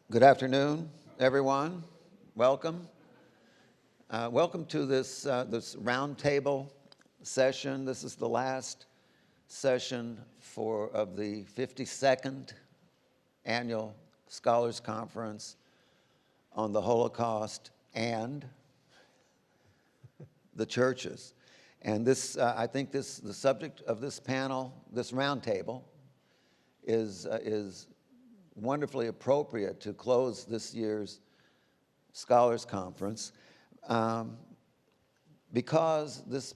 Good afternoon, everyone. Welcome. Welcome to this roundtable session. This is the last session of the 52nd Annual Scholars Conference on the Holocaust and the churches. And this, I think the subject of this panel, this roundtable, is wonderfully appropriate to close this year's Scholars Conference because this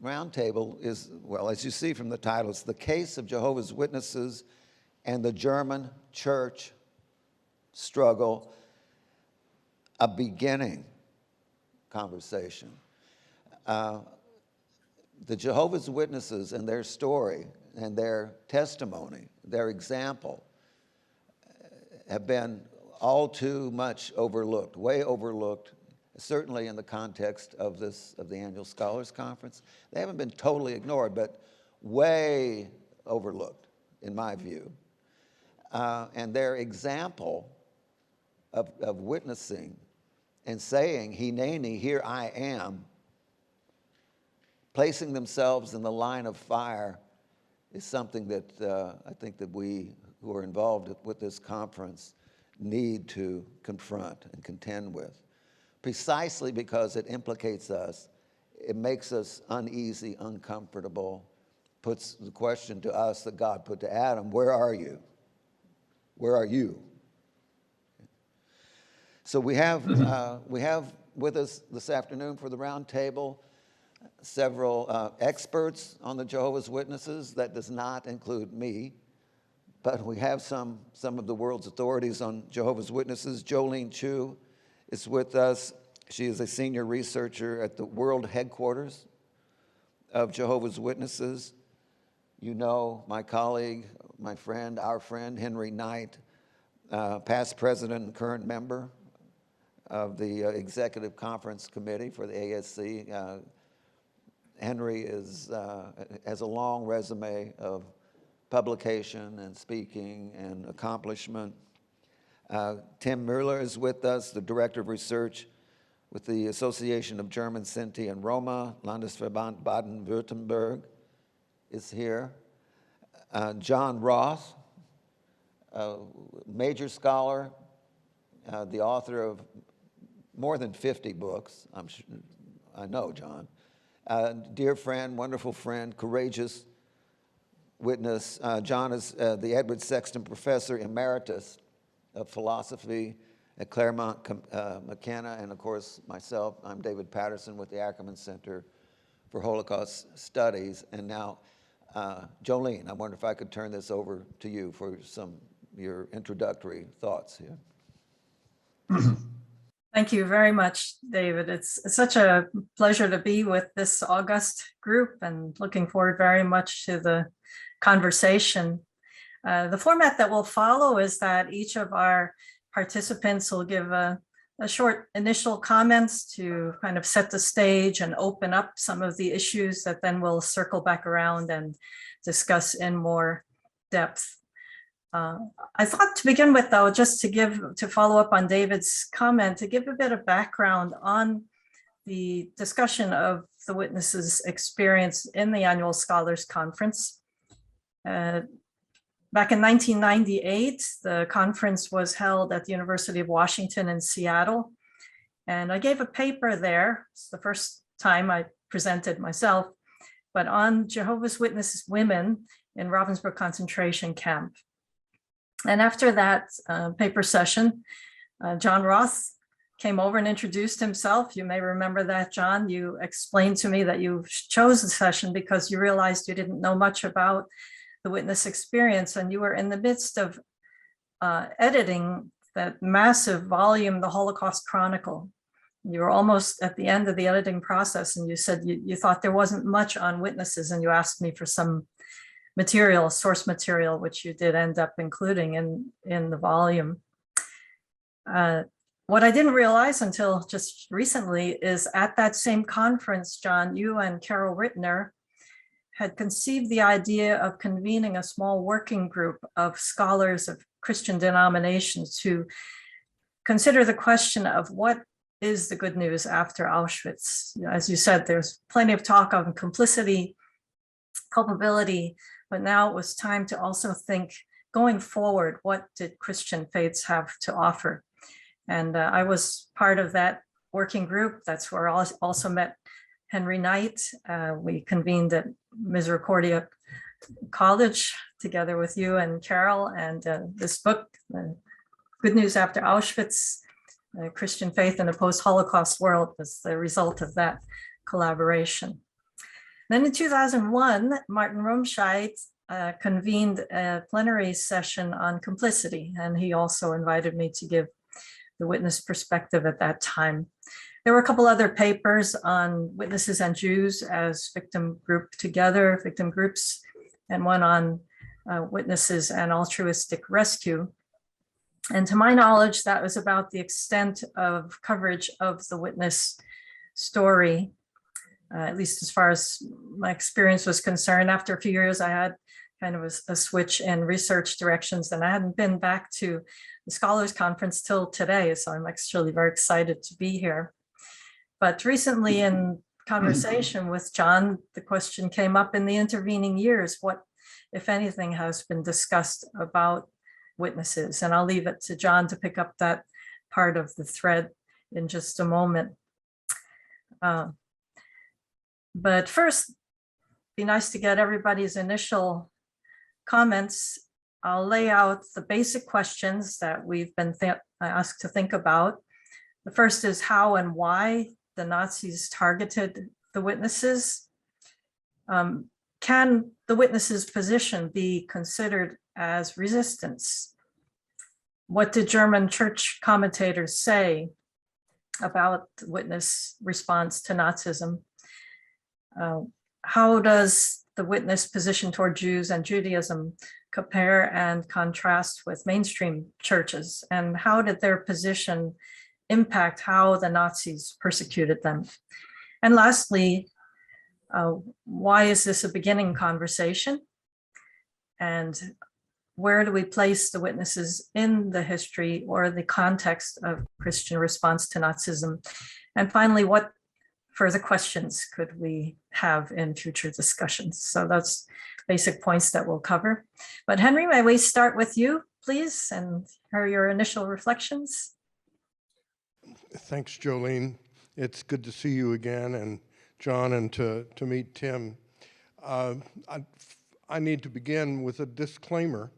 roundtable is, well, as you see from the title, it's the case of Jehovah's Witnesses and the German church struggle, a beginning conversation. The Jehovah's Witnesses and their story and their testimony, their example, have been all too much overlooked, way overlooked, certainly in the context of the Annual Scholars Conference. They haven't been totally ignored, but way overlooked, in my view. And their example of witnessing and saying, Hineni, here I am, placing themselves in the line of fire is something that I think that we who are involved with this conference need to confront and contend with, precisely because it implicates us. It makes us uneasy, uncomfortable, puts the question to us that God put to Adam, where are you? Where are you? So we have with us this afternoon for the round table several experts on the Jehovah's Witnesses. That does not include me, but we have some of the world's authorities on Jehovah's Witnesses. Jolene Chu is with us. She is a senior researcher at the world headquarters of Jehovah's Witnesses. You know my colleague, my friend, our friend, Henry Knight, past president and current member of the Executive Conference Committee for the ASC. Henry has a long resume of publication and speaking and accomplishment. Tim Mueller is with us, the Director of Research with the Association of German, Sinti, and Roma. Landes-verband Baden-Württemberg is here. John Roth, major scholar, the author of more than 50 books, I know John. Dear friend, wonderful friend, courageous witness. John is the Edward Sexton Professor Emeritus of Philosophy at Claremont, McKenna, and of course myself. I'm David Patterson with the Ackerman Center for Holocaust Studies. And now, Jolene, I wonder if I could turn this over to you for your introductory thoughts here. Thank you very much, David. It's such a pleasure to be with this august group and looking forward very much to the conversation. The format that will follow is that each of our participants will give a short initial comments to kind of set the stage and open up some of the issues that then we'll circle back around and discuss in more depth. I thought to begin with, though, just to follow up on David's comment, to give a bit of background on the discussion of the witnesses' experience in the Annual Scholars Conference. Back in 1998, the conference was held at the University of Washington in Seattle, and I gave a paper there. It's the first time I presented myself, but on Jehovah's Witnesses women in Ravensbrück concentration camp. And after that paper session, John Roth came over and introduced himself. You may remember that, John. You explained to me that you chose the session because you realized you didn't know much about the witness experience, and you were in the midst of editing that massive volume, the Holocaust Chronicle. You were almost at the end of the editing process, and you said you thought there wasn't much on witnesses, and you asked me for some material, source material, which you did end up including in the volume. What I didn't realize until just recently is at that same conference, John, you and Carol Rittner had conceived the idea of convening a small working group of scholars of Christian denominations to consider the question of what is the good news after Auschwitz. As you said, there's plenty of talk on complicity, culpability, but now it was time to also think going forward, what did Christian faiths have to offer? And I was part of that working group. That's where I also met Henry Knight. We convened at Misericordia College together with you and Carol, and this book, Good News After Auschwitz, Christian Faith in a Post-Holocaust World, was the result of that collaboration. Then in 2001, Martin Rumscheid convened a plenary session on complicity, and he also invited me to give the witness perspective at that time. There were a couple other papers on witnesses and Jews as victim groups, and one on witnesses and altruistic rescue. And to my knowledge, that was about the extent of coverage of the witness story, at least as far as my experience was concerned. After a few years, I had kind of a switch in research directions, and I hadn't been back to the Scholars Conference till today, so I'm actually very excited to be here. But recently in conversation with John, the question came up in the intervening years, what, if anything, has been discussed about witnesses? And I'll leave it to John to pick up that part of the thread in just a moment. But first, it'd be nice to get everybody's initial comments. I'll lay out the basic questions that we've been asked to think about. The first is how and why the Nazis targeted the witnesses. Can the witnesses' position be considered as resistance? What did German church commentators say about the witness response to Nazism? How does the witness position toward Jews and Judaism compare and contrast with mainstream churches? And how did their position impact how the Nazis persecuted them? And lastly, why is this a beginning conversation? And where do we place the witnesses in the history or the context of Christian response to Nazism? And finally, what further questions could we have in future discussions? So that's basic points that we'll cover. But Henry, may we start with you, please, and hear your initial reflections? Thanks, Jolene. It's good to see you again, and John, and to meet Tim. I need to begin with a disclaimer,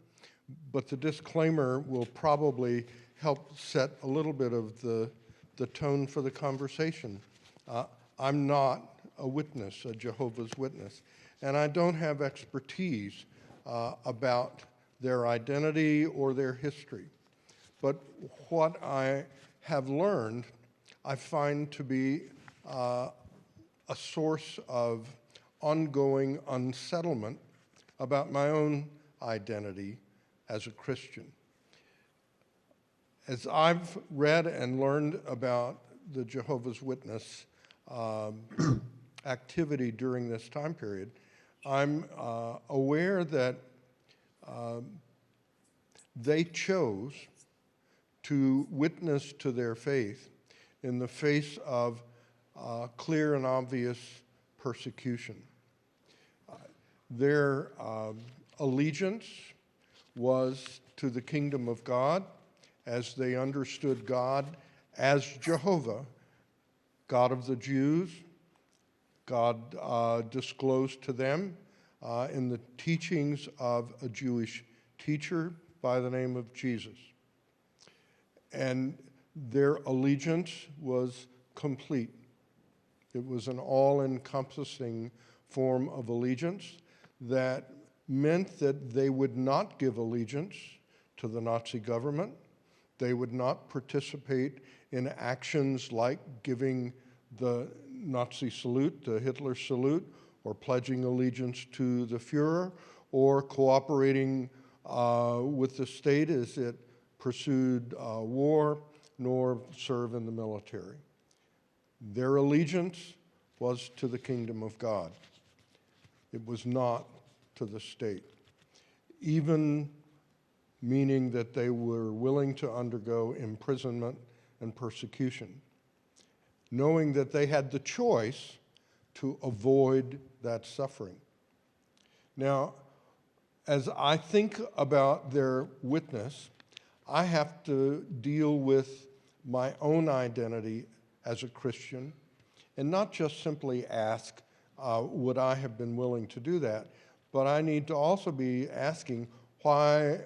but the disclaimer will probably help set a little bit of the tone for the conversation. I'm not a witness, a Jehovah's Witness, and I don't have expertise about their identity or their history. But what I have learned, I find to be a source of ongoing unsettlement about my own identity as a Christian. As I've read and learned about the Jehovah's Witness activity during this time period, I'm aware that they chose to witness to their faith in the face of clear and obvious persecution. Their allegiance was to the kingdom of God, as they understood God as Jehovah, God of the Jews. God disclosed to them in the teachings of a Jewish teacher by the name of Jesus. And their allegiance was complete. It was an all-encompassing form of allegiance that meant that they would not give allegiance to the Nazi government. They would not participate in actions like giving the Nazi salute, the Hitler salute, or pledging allegiance to the Fuhrer, or cooperating with the state as it pursued war, nor serve in the military. Their allegiance was to the kingdom of God. It was not to the state. Even meaning that they were willing to undergo imprisonment and persecution, knowing that they had the choice to avoid that suffering. Now, as I think about their witness, I have to deal with my own identity as a Christian and not just simply ask, would I have been willing to do that? But I need to also be asking, why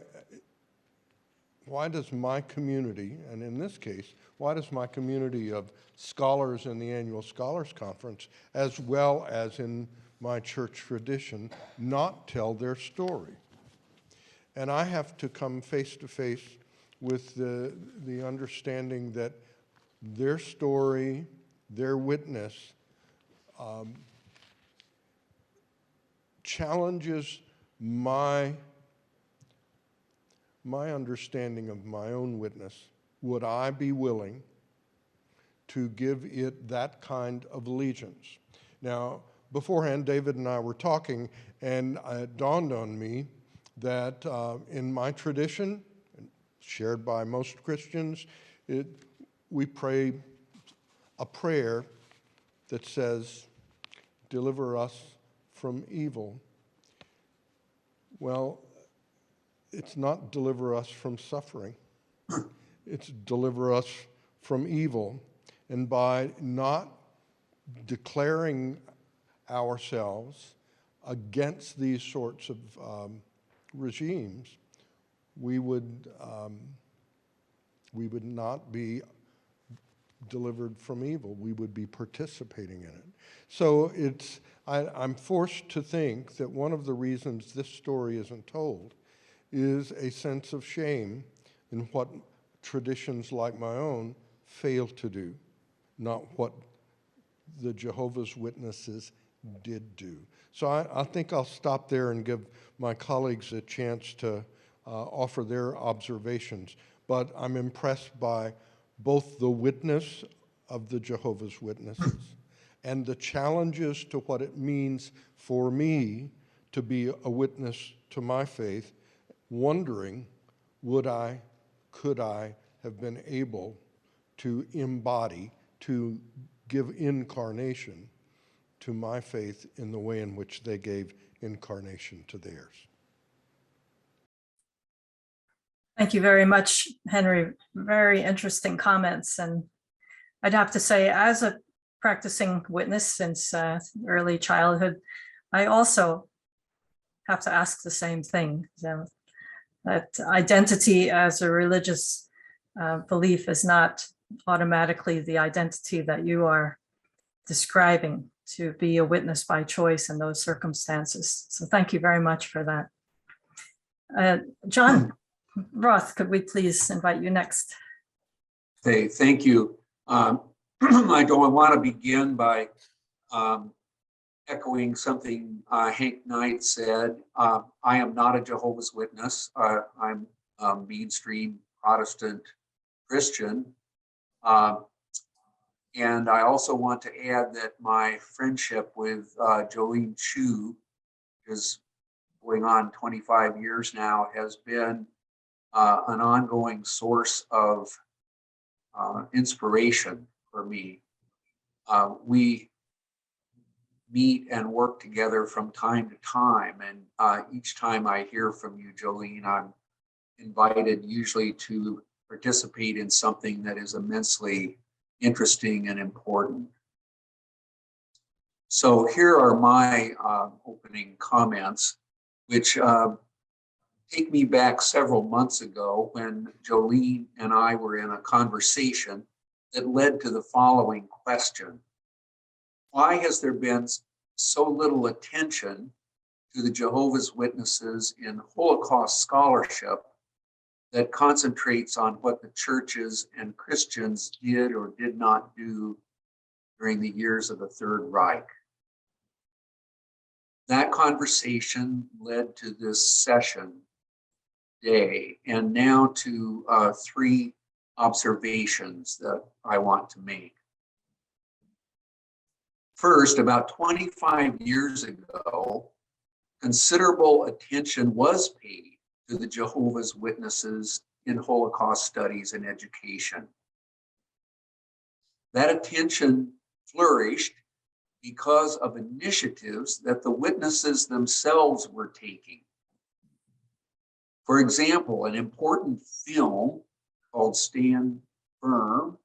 does my community, and in this case, why does my community of scholars in the annual Scholars Conference, as well as in my church tradition, not tell their story? And I have to come face to face with the understanding that their story, their witness, challenges my understanding of my own witness. Would I be willing to give it that kind of allegiance? Now, beforehand, David and I were talking, and it dawned on me that in my tradition, shared by most Christians, we pray a prayer that says, "Deliver us from evil." Well, it's not deliver us from suffering. It's deliver us from evil. And by not declaring ourselves against these sorts of regimes, we would not be delivered from evil. We would be participating in it. So I'm forced to think that one of the reasons this story isn't told is a sense of shame in what traditions like my own fail to do, not what the Jehovah's Witnesses did do. So I think I'll stop there and give my colleagues a chance to offer their observations. But I'm impressed by both the witness of the Jehovah's Witnesses and the challenges to what it means for me to be a witness to my faith, wondering, could I have been able to embody, to give incarnation to my faith in the way in which they gave incarnation to theirs. Thank you very much, Henry. Very interesting comments. And I'd have to say, as a practicing witness since early childhood, I also have to ask the same thing. So that identity as a religious belief is not automatically the identity that you are describing, to be a witness by choice in those circumstances. So thank you very much for that. John Roth, could we please invite you next? Okay, thank you. I want to begin by echoing something Hank Knight said. I am not a Jehovah's Witness. I'm a mainstream Protestant Christian. And I also want to add that my friendship with Jolene Chu, is going on 25 years now, has been an ongoing source of inspiration for me. We meet and work together from time to time, and each time I hear from you, Jolene, I'm invited usually to participate in something that is immensely interesting and important. So here are my opening comments, which take me back several months ago when Jolene and I were in a conversation that led to the following question: why has there been so little attention to the Jehovah's Witnesses in Holocaust scholarship that concentrates on what the churches and Christians did or did not do during the years of the Third Reich? That conversation led to this session today, and now to three observations that I want to make. First, about 25 years ago, considerable attention was paid to the Jehovah's Witnesses in Holocaust studies and education. That attention flourished because of initiatives that the witnesses themselves were taking. For example, an important film called Stand Firm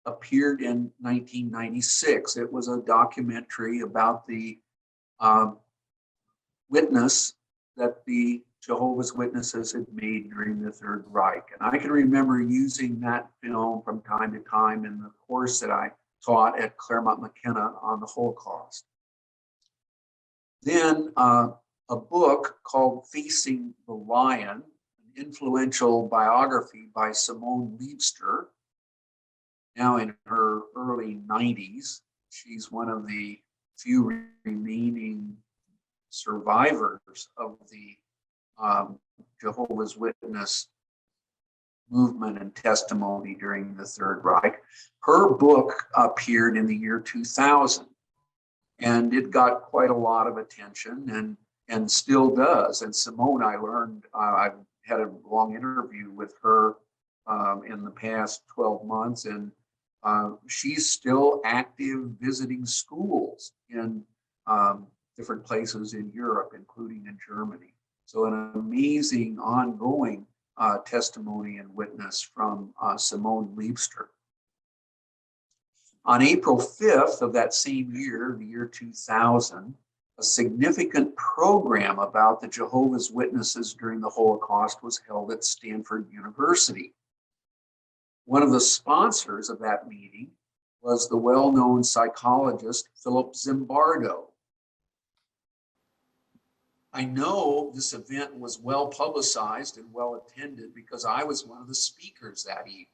appeared in 1996. It was a documentary about the witness that the Jehovah's Witnesses had made during the Third Reich. And I can remember using that film from time to time in the course that I taught at Claremont, McKenna on the Holocaust. Then a book called Facing the Lion, an influential biography by Simone Liebster, now in her early 90s. She's one of the few remaining survivors of the Jehovah's Witness movement and testimony during the Third Reich. Her book appeared in the year 2000, and it got quite a lot of attention and still does. And Simone, I learned, I've had a long interview with her in the past 12 months, and she's still active visiting schools in different places in Europe, including in Germany. So an amazing ongoing testimony and witness from Simone Liebster. On April 5th of that same year, the year 2000, a significant program about the Jehovah's Witnesses during the Holocaust was held at Stanford University. One of the sponsors of that meeting was the well-known psychologist Philip Zimbardo. I know this event was well publicized and well attended because I was one of the speakers that evening.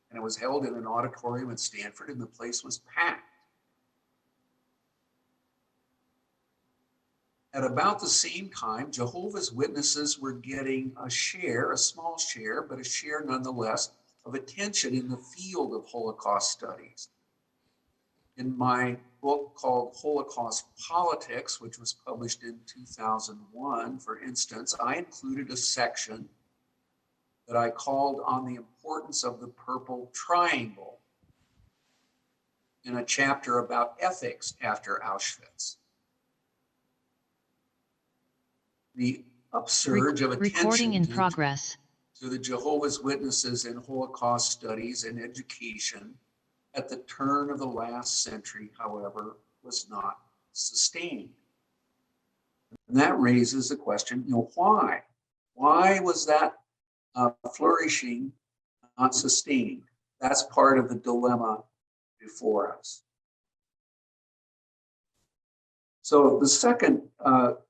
And it was held in an auditorium at Stanford, and the place was packed. At about the same time, Jehovah's Witnesses were getting a share, a small share, but a share nonetheless, of attention in the field of Holocaust studies. In my book called Holocaust Politics, which was published in 2001, for instance, I included a section that I called on the importance of the Purple Triangle in a chapter about ethics after Auschwitz. The upsurge of Recording in attention progress. to the Jehovah's Witnesses in Holocaust studies and education at the turn of the last century, however, was not sustained. And that raises the question, why? Why was that flourishing not sustained? That's part of the dilemma before us. So the second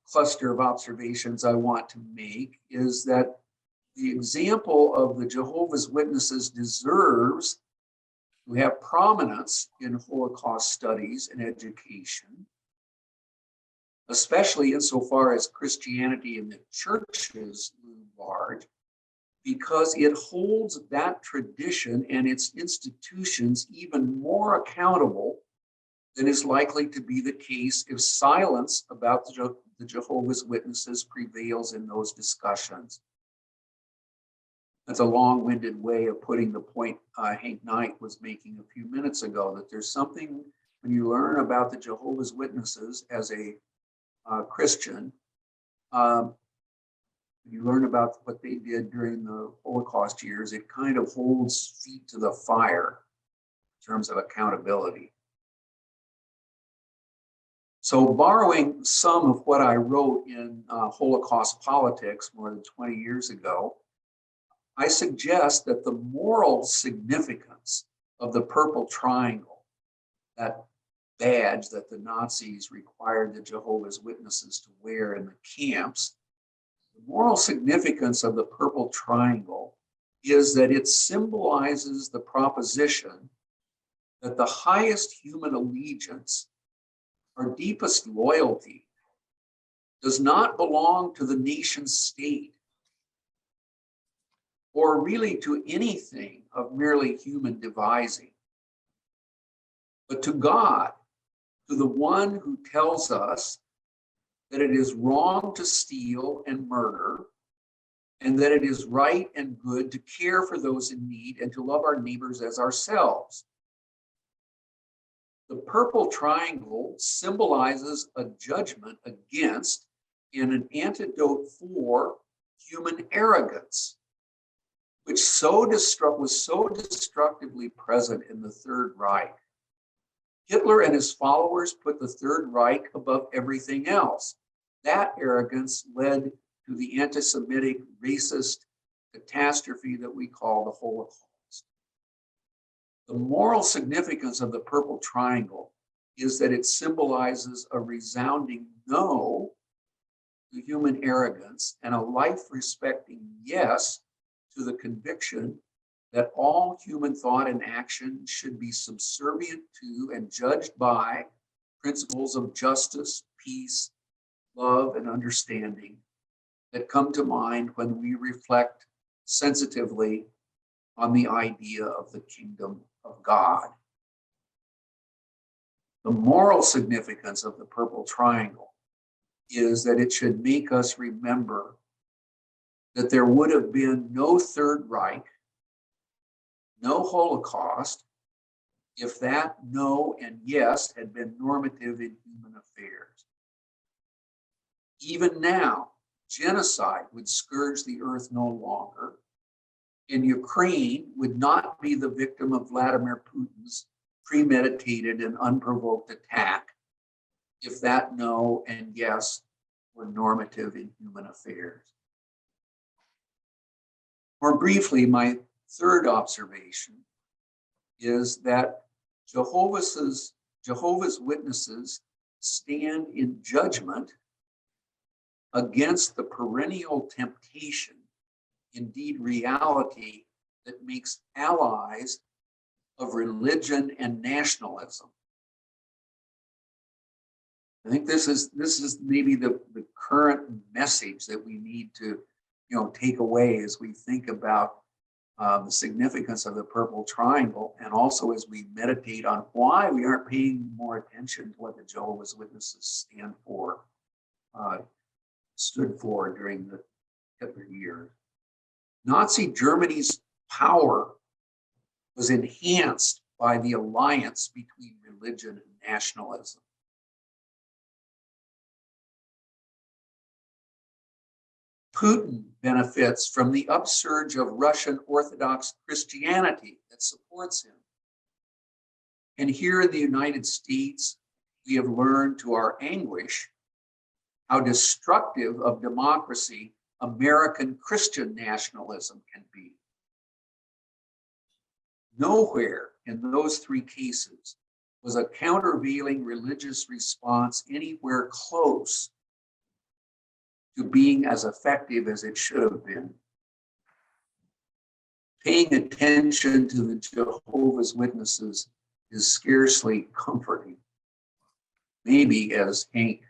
cluster of observations I want to make is that the example of the Jehovah's Witnesses deserves to have prominence in Holocaust studies and education, especially insofar as Christianity and the churches loom large, because it holds that tradition and its institutions even more accountable than is likely to be the case if silence about the Jehovah's Witnesses prevails in those discussions. That's a long-winded way of putting the point Hank Knight was making a few minutes ago, that there's something when you learn about the Jehovah's Witnesses as a Christian, you learn about what they did during the Holocaust years, it kind of holds feet to the fire in terms of accountability. So borrowing some of what I wrote in Holocaust Politics more than 20 years ago, I suggest that the moral significance of the Purple Triangle, that badge that the Nazis required the Jehovah's Witnesses to wear in the camps, the moral significance of the Purple Triangle is that it symbolizes the proposition that the highest human allegiance, our deepest loyalty, does not belong to the nation state or really to anything of merely human devising, but to God, to the one who tells us that it is wrong to steal and murder, and that it is right and good to care for those in need and to love our neighbors as ourselves. The purple triangle symbolizes a judgment against and an antidote for human arrogance, which was so destructively present in the Third Reich. Hitler and his followers put the Third Reich above everything else. That arrogance led to the anti-Semitic racist catastrophe that we call the Holocaust. The moral significance of the purple triangle is that it symbolizes a resounding no to human arrogance and a life-respecting yes to the conviction that all human thought and action should be subservient to and judged by principles of justice, peace, love, and understanding that come to mind when we reflect sensitively on the idea of the kingdom of God. The moral significance of the purple triangle is that it should make us remember that there would have been no Third Reich, no Holocaust, if that no and yes had been normative in human affairs. Even now, genocide would scourge the earth no longer, and Ukraine would not be the victim of Vladimir Putin's premeditated and unprovoked attack if that no and yes were normative in human affairs. More briefly, my third observation is that Jehovah's Witnesses stand in judgment against the perennial temptation, indeed reality, that makes allies of religion and nationalism. I think this is maybe the current message that we need to take away as we think about the significance of the purple triangle, and also as we meditate on why we aren't paying more attention to what the Jehovah's Witnesses stood for during the Hitler years. Nazi Germany's power was enhanced by the alliance between religion and nationalism. Putin benefits from the upsurge of Russian Orthodox Christianity that supports him. And here in the United States, we have learned to our anguish how destructive of democracy American Christian nationalism can be. Nowhere in those three cases was a countervailing religious response anywhere close to being as effective as it should have been. Paying attention to the Jehovah's Witnesses is scarcely comforting. Maybe, as Hank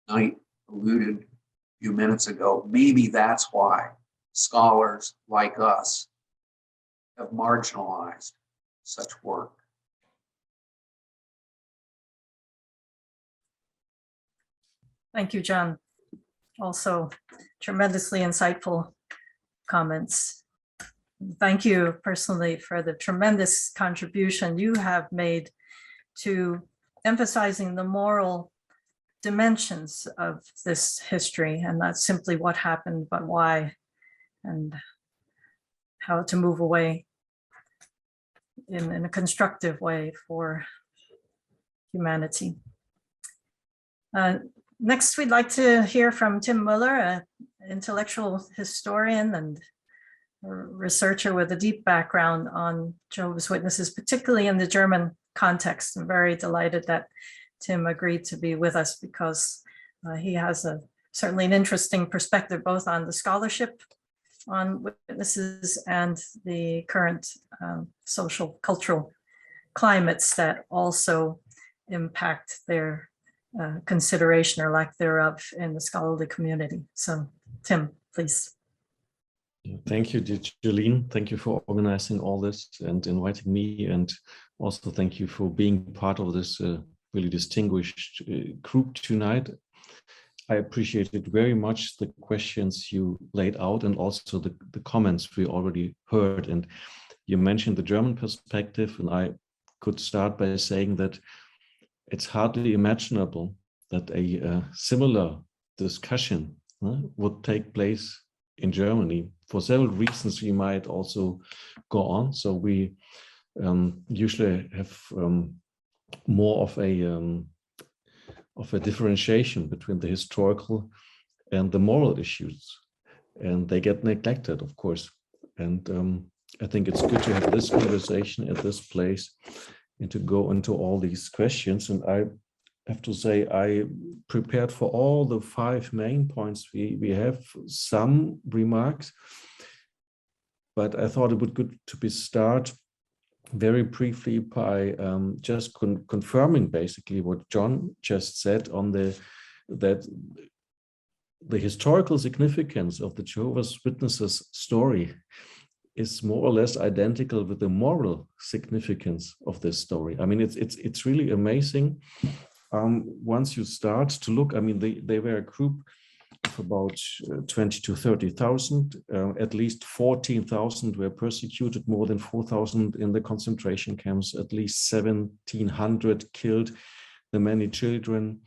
Knight alluded a few minutes ago, maybe that's why scholars like us have marginalized such work. Thank you, John. Also, tremendously insightful comments. Thank you personally for the tremendous contribution you have made to emphasizing the moral dimensions of this history, and not simply what happened, but why, and how to move away in a constructive way for humanity. Next, we'd like to hear from Tim Mueller, an intellectual historian and a researcher with a deep background on Jehovah's Witnesses, particularly in the German context. I'm very delighted that Tim agreed to be with us because he has certainly an interesting perspective both on the scholarship on witnesses and the current social, cultural climates that also impact their consideration or lack thereof in the scholarly community. So, Tim, please. Thank you, Jolene. Thank you for organizing all this and inviting me, and also thank you for being part of this really distinguished group tonight. I appreciated very much the questions you laid out and also the comments we already heard. And you mentioned the German perspective, and I could start by saying that it's hardly imaginable that a similar discussion would take place in Germany. For several reasons, we might also go on. So we usually have more of a differentiation between the historical and the moral issues, and they get neglected, of course. And I think it's good to have this conversation at this place and to go into all these questions. And I have to say, I prepared for all the 5 main points. We have some remarks, but I thought it would be good to start very briefly by just confirming basically what John just said on that the historical significance of the Jehovah's Witnesses story is more or less identical with the moral significance of this story. I mean, it's really amazing. Once you start to look, I mean, they were a group of about 20 to 30,000. At least 14,000 were persecuted, more than 4,000 in the concentration camps, at least 1,700 killed, the many children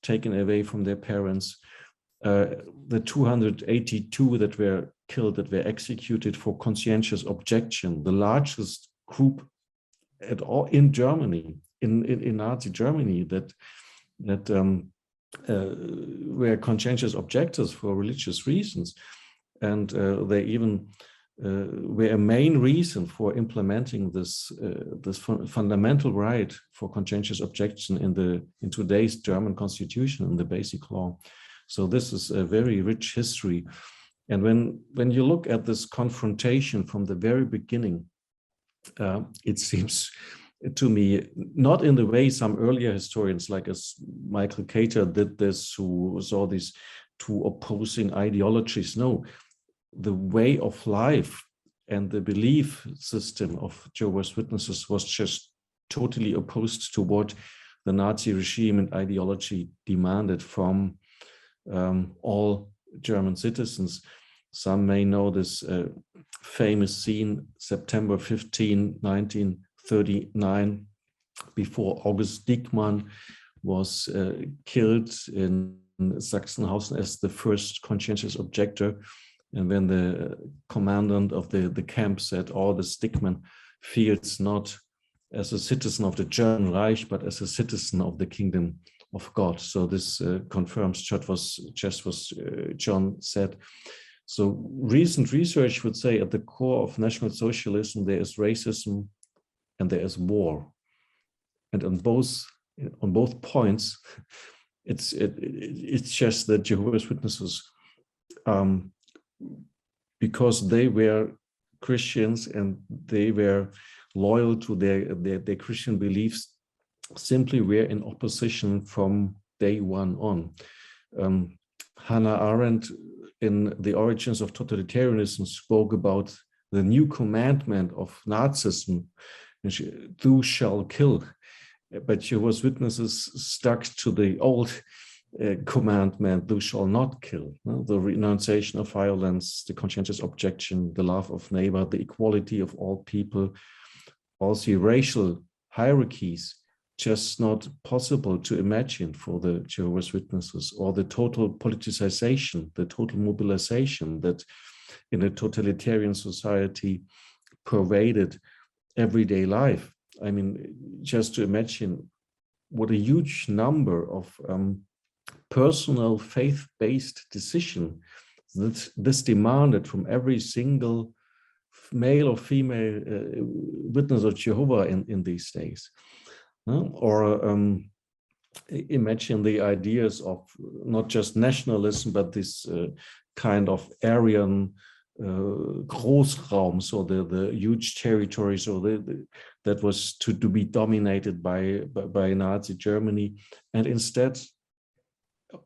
taken away from their parents. The 282 that were killed, that were executed for conscientious objection, the largest group at all in Germany, in Nazi Germany, that were conscientious objectors for religious reasons. And they even were a main reason for implementing this fundamental right for conscientious objection in today's German constitution, in the basic law. So this is a very rich history. And when you look at this confrontation from the very beginning, it seems to me, not in the way some earlier historians like Michael Cater did this, who saw these 2 opposing ideologies. No, the way of life and the belief system of Jehovah's Witnesses was just totally opposed to what the Nazi regime and ideology demanded from all German citizens. Some may know this famous scene, September 15, 1939, before August Diekmann was killed in Sachsenhausen as the first conscientious objector. And when the commandant of the camp said, this Diekmann feels not as a citizen of the German Reich, but as a citizen of the kingdom of God. So this confirms just what John said. So recent research would say at the core of National Socialism, there is racism and there is war. And on both points, it's just that Jehovah's Witnesses, because they were Christians and they were loyal to their Christian beliefs, simply were in opposition from day one on. Hannah Arendt, in The Origins of Totalitarianism, spoke about the new commandment of Nazism, "Thou shalt kill." But Jehovah's Witnesses stuck to the old commandment, "Thou shalt not kill." The renunciation of violence, the conscientious objection, the love of neighbor, the equality of all people. Also, racial hierarchies, just not possible to imagine for the Jehovah's Witnesses, or the total politicization, the total mobilization that in a totalitarian society pervaded everyday life. I mean, just to imagine what a huge number of personal faith-based decision that this demanded from every single male or female witness of Jehovah in these days. Or imagine the ideas of not just nationalism, but this kind of Aryan Großraum, so the huge territory, so that was to be dominated by Nazi Germany, and instead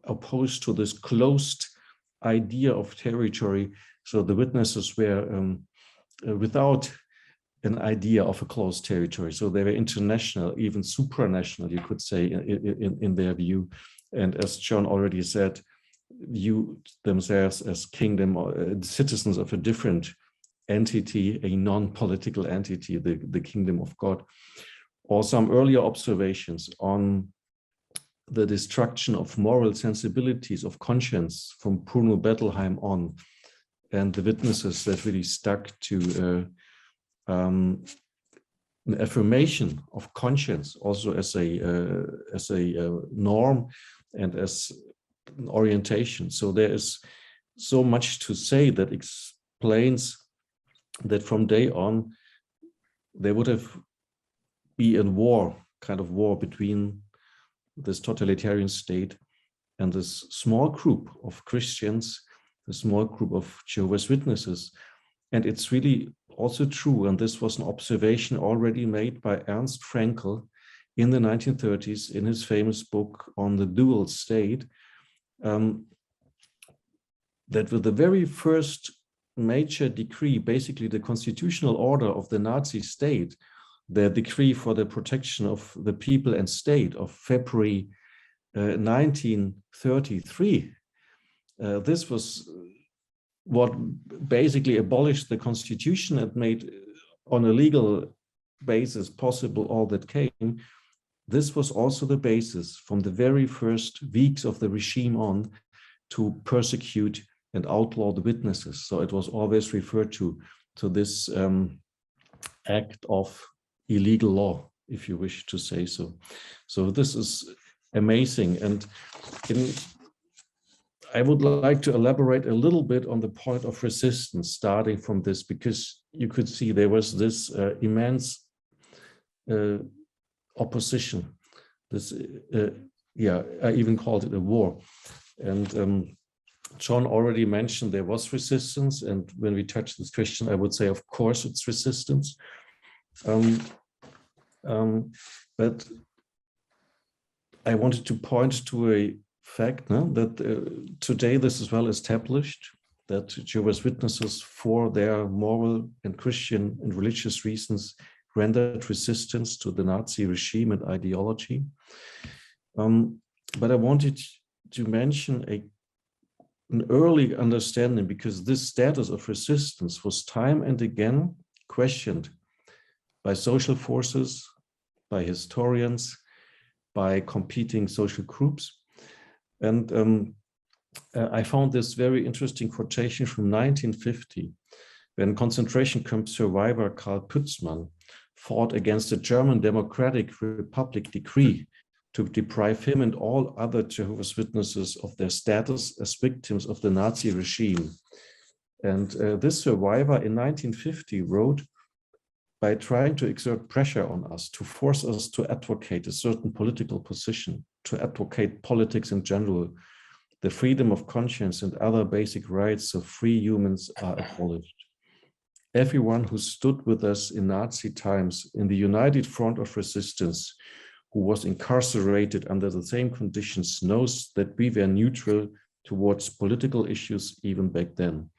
opposed to this closed idea of territory. So the witnesses were without an idea of a closed territory. So they were international, even supranational, you could say, in their view. And as John already said, view themselves as kingdom or citizens of a different entity, a non-political entity, the kingdom of God. Or some earlier observations on the destruction of moral sensibilities, of conscience from Bruno Bettelheim on, and the witnesses that really stuck to an affirmation of conscience also as a norm and as an orientation. So there is so much to say that explains that from day on there would have been a war, kind of war between this totalitarian state and this small group of Christians, the small group of Jehovah's Witnesses. And it's really also true, and this was an observation already made by Ernst Fraenkel in the 1930s in his famous book on the dual state, that with the very first major decree, basically the constitutional order of the Nazi state, the decree for the protection of the people and state of February 1933, this was what basically abolished the constitution and made on a legal basis possible all that came. This was also the basis from the very first weeks of the regime on to persecute and outlaw the witnesses. So it was always referred to this act of illegal law, if you wish to say so. So this is amazing. And I would like to elaborate a little bit on the point of resistance starting from this, because you could see there was this immense opposition. This, I even called it a war. And John already mentioned there was resistance. And when we touch this question, I would say, of course, it's resistance. But I wanted to point to a fact that today this is well established, that Jehovah's Witnesses, for their moral and Christian and religious reasons, rendered resistance to the Nazi regime and ideology. But I wanted to mention an early understanding, because this status of resistance was time and again questioned by social forces, by historians, by competing social groups. And I found this very interesting quotation from 1950, when concentration camp survivor Karl Pützmann fought against the German Democratic Republic decree to deprive him and all other Jehovah's Witnesses of their status as victims of the Nazi regime. And this survivor in 1950 wrote, by trying to exert pressure on us, to force us to advocate a certain political position, to advocate politics in general, the freedom of conscience and other basic rights of free humans are abolished. Everyone who stood with us in Nazi times in the united front of resistance, who was incarcerated under the same conditions, knows that we were neutral towards political issues even back then.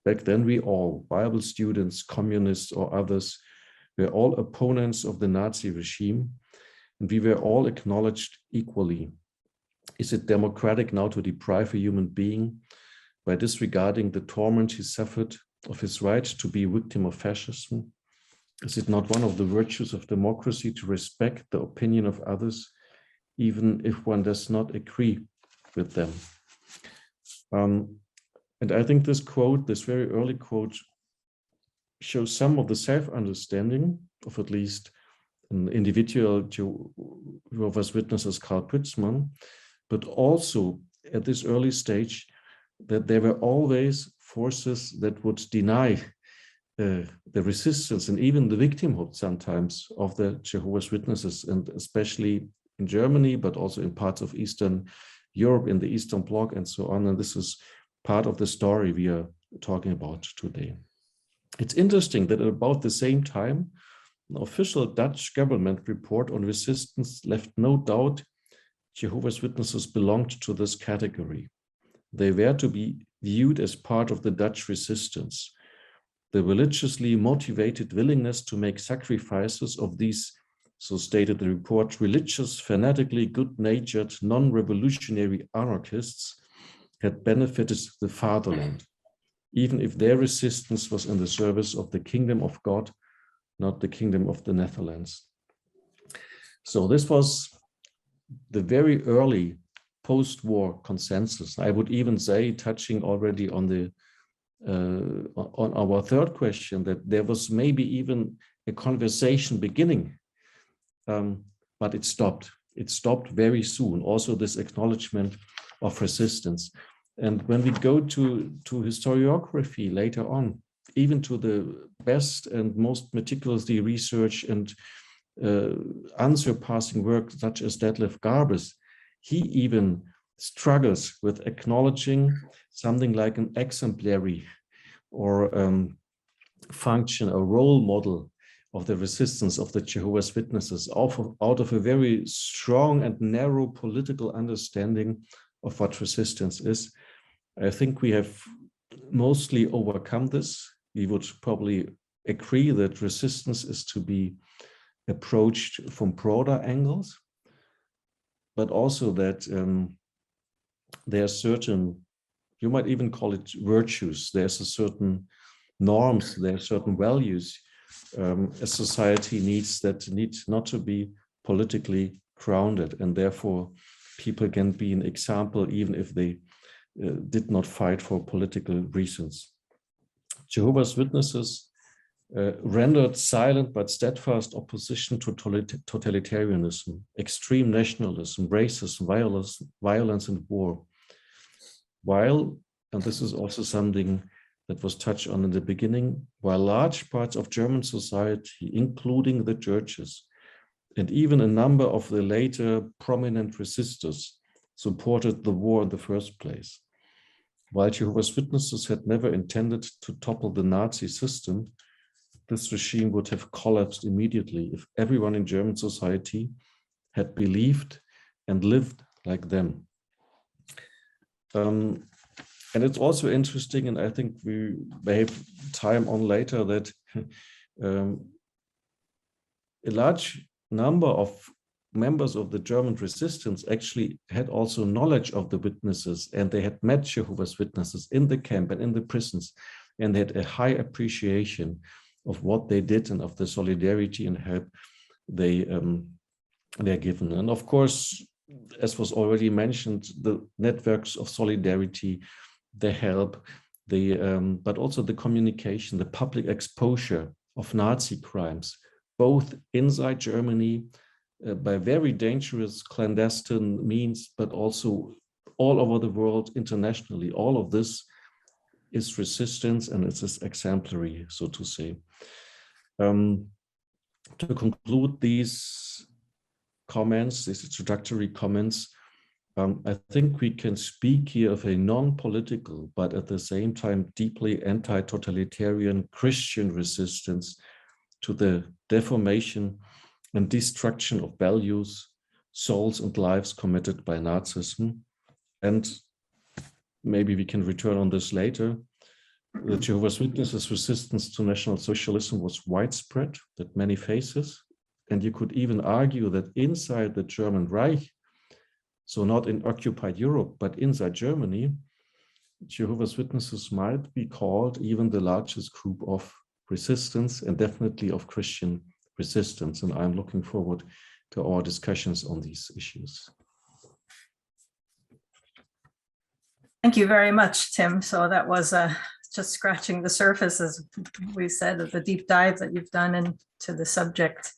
Back then we all, Bible students, communists or others, were all opponents of the Nazi regime, and we were all acknowledged equally. Is it democratic now to deprive a human being by disregarding the torment he suffered of his right to be a victim of fascism? Is it not one of the virtues of democracy to respect the opinion of others, even if one does not agree with them? And I think this quote, this very early quote, shows some of the self-understanding of at least an individual Jehovah's Witnesses, Karl Pützmann, but also at this early stage that there were always forces that would deny the resistance and even the victimhood sometimes of the Jehovah's Witnesses, and especially in Germany, but also in parts of Eastern Europe, in the Eastern Bloc and so on. And this is part of the story we are talking about today. It's interesting that at about the same time, an official Dutch government report on resistance left no doubt Jehovah's Witnesses belonged to this category. They were to be viewed as part of the Dutch resistance. The religiously motivated willingness to make sacrifices of these, so stated the report, religious, fanatically good-natured, non-revolutionary anarchists had benefited the fatherland, even if their resistance was in the service of the kingdom of God, not the kingdom of the Netherlands. So this was the very early post-war consensus. I would even say, touching already on our third question, that there was maybe even a conversation beginning, but it stopped. It stopped very soon. Also, this acknowledgement of resistance. And when we go to historiography later on, even to the best and most meticulously researched and unsurpassing work such as Detlef Garbes, he even struggles with acknowledging something like an exemplary or function, a role model of the resistance of the Jehovah's Witnesses out of a very strong and narrow political understanding of what resistance is. I think we have mostly overcome this. We would probably agree that resistance is to be approached from broader angles, but also that there are certain, you might even call it virtues. There's a certain norms, there are certain values a society needs that need not to be politically grounded, and therefore people can be an example even if they did not fight for political reasons. Jehovah's Witnesses rendered silent but steadfast opposition to totalitarianism, extreme nationalism, racism, violence and war. While, and this is also something that was touched on in the beginning, while large parts of German society, including the churches, and even a number of the later prominent resistors, supported the war in the first place. While Jehovah's Witnesses had never intended to topple the Nazi system, this regime would have collapsed immediately if everyone in German society had believed and lived like them. And it's also interesting, and I think we may have time on later, that a large number of members of the German resistance actually had also knowledge of the witnesses, and they had met Jehovah's Witnesses in the camp and in the prisons, and they had a high appreciation of what they did and of the solidarity and help they're given. And of course, as was already mentioned, the networks of solidarity, the help, but also the communication, the public exposure of Nazi crimes, both inside Germany by very dangerous clandestine means, but also all over the world internationally. All of this is resistance, and it's exemplary, so to say. To conclude these comments, these introductory comments, I think we can speak here of a non-political, but at the same time deeply anti-totalitarian Christian resistance to the deformation and destruction of values, souls and lives committed by Nazism. And maybe we can return on this later. The Jehovah's Witnesses' resistance to National Socialism was widespread, at many faces. And you could even argue that inside the German Reich, so not in occupied Europe, but inside Germany, Jehovah's Witnesses might be called even the largest group of resistance, and definitely of Christian resistance. And I'm looking forward to our discussions on these issues. Thank you very much, Tim. So that was just scratching the surface, as we said, of the deep dive that you've done into the subject.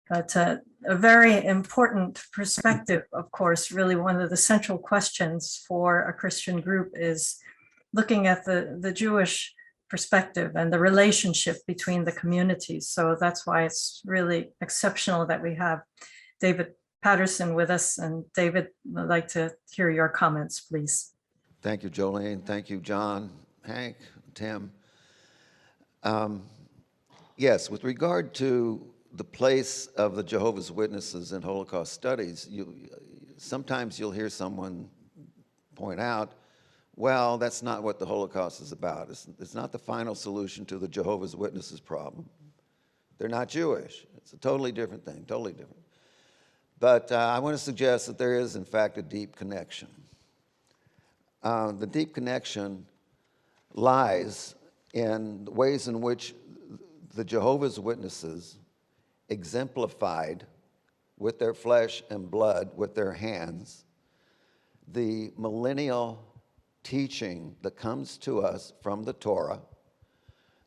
But a very important perspective, of course. Really one of the central questions for a Christian group is looking at the Jewish perspective and the relationship between the communities. So that's why it's really exceptional that we have David Patterson with us. And David, I'd like to hear your comments, please. Thank you, Jolene. Thank you, John, Hank, Tim. Yes, with regard to the place of the Jehovah's Witnesses in Holocaust studies, sometimes you'll hear someone point out, well, that's not what the Holocaust is about. It's not the final solution to the Jehovah's Witnesses problem. They're not Jewish. It's a totally different thing, totally different. But I want to suggest that there is, in fact, a deep connection. the deep connection lies in the ways in which the Jehovah's Witnesses exemplified with their flesh and blood, with their hands, the millennial teaching that comes to us from the Torah,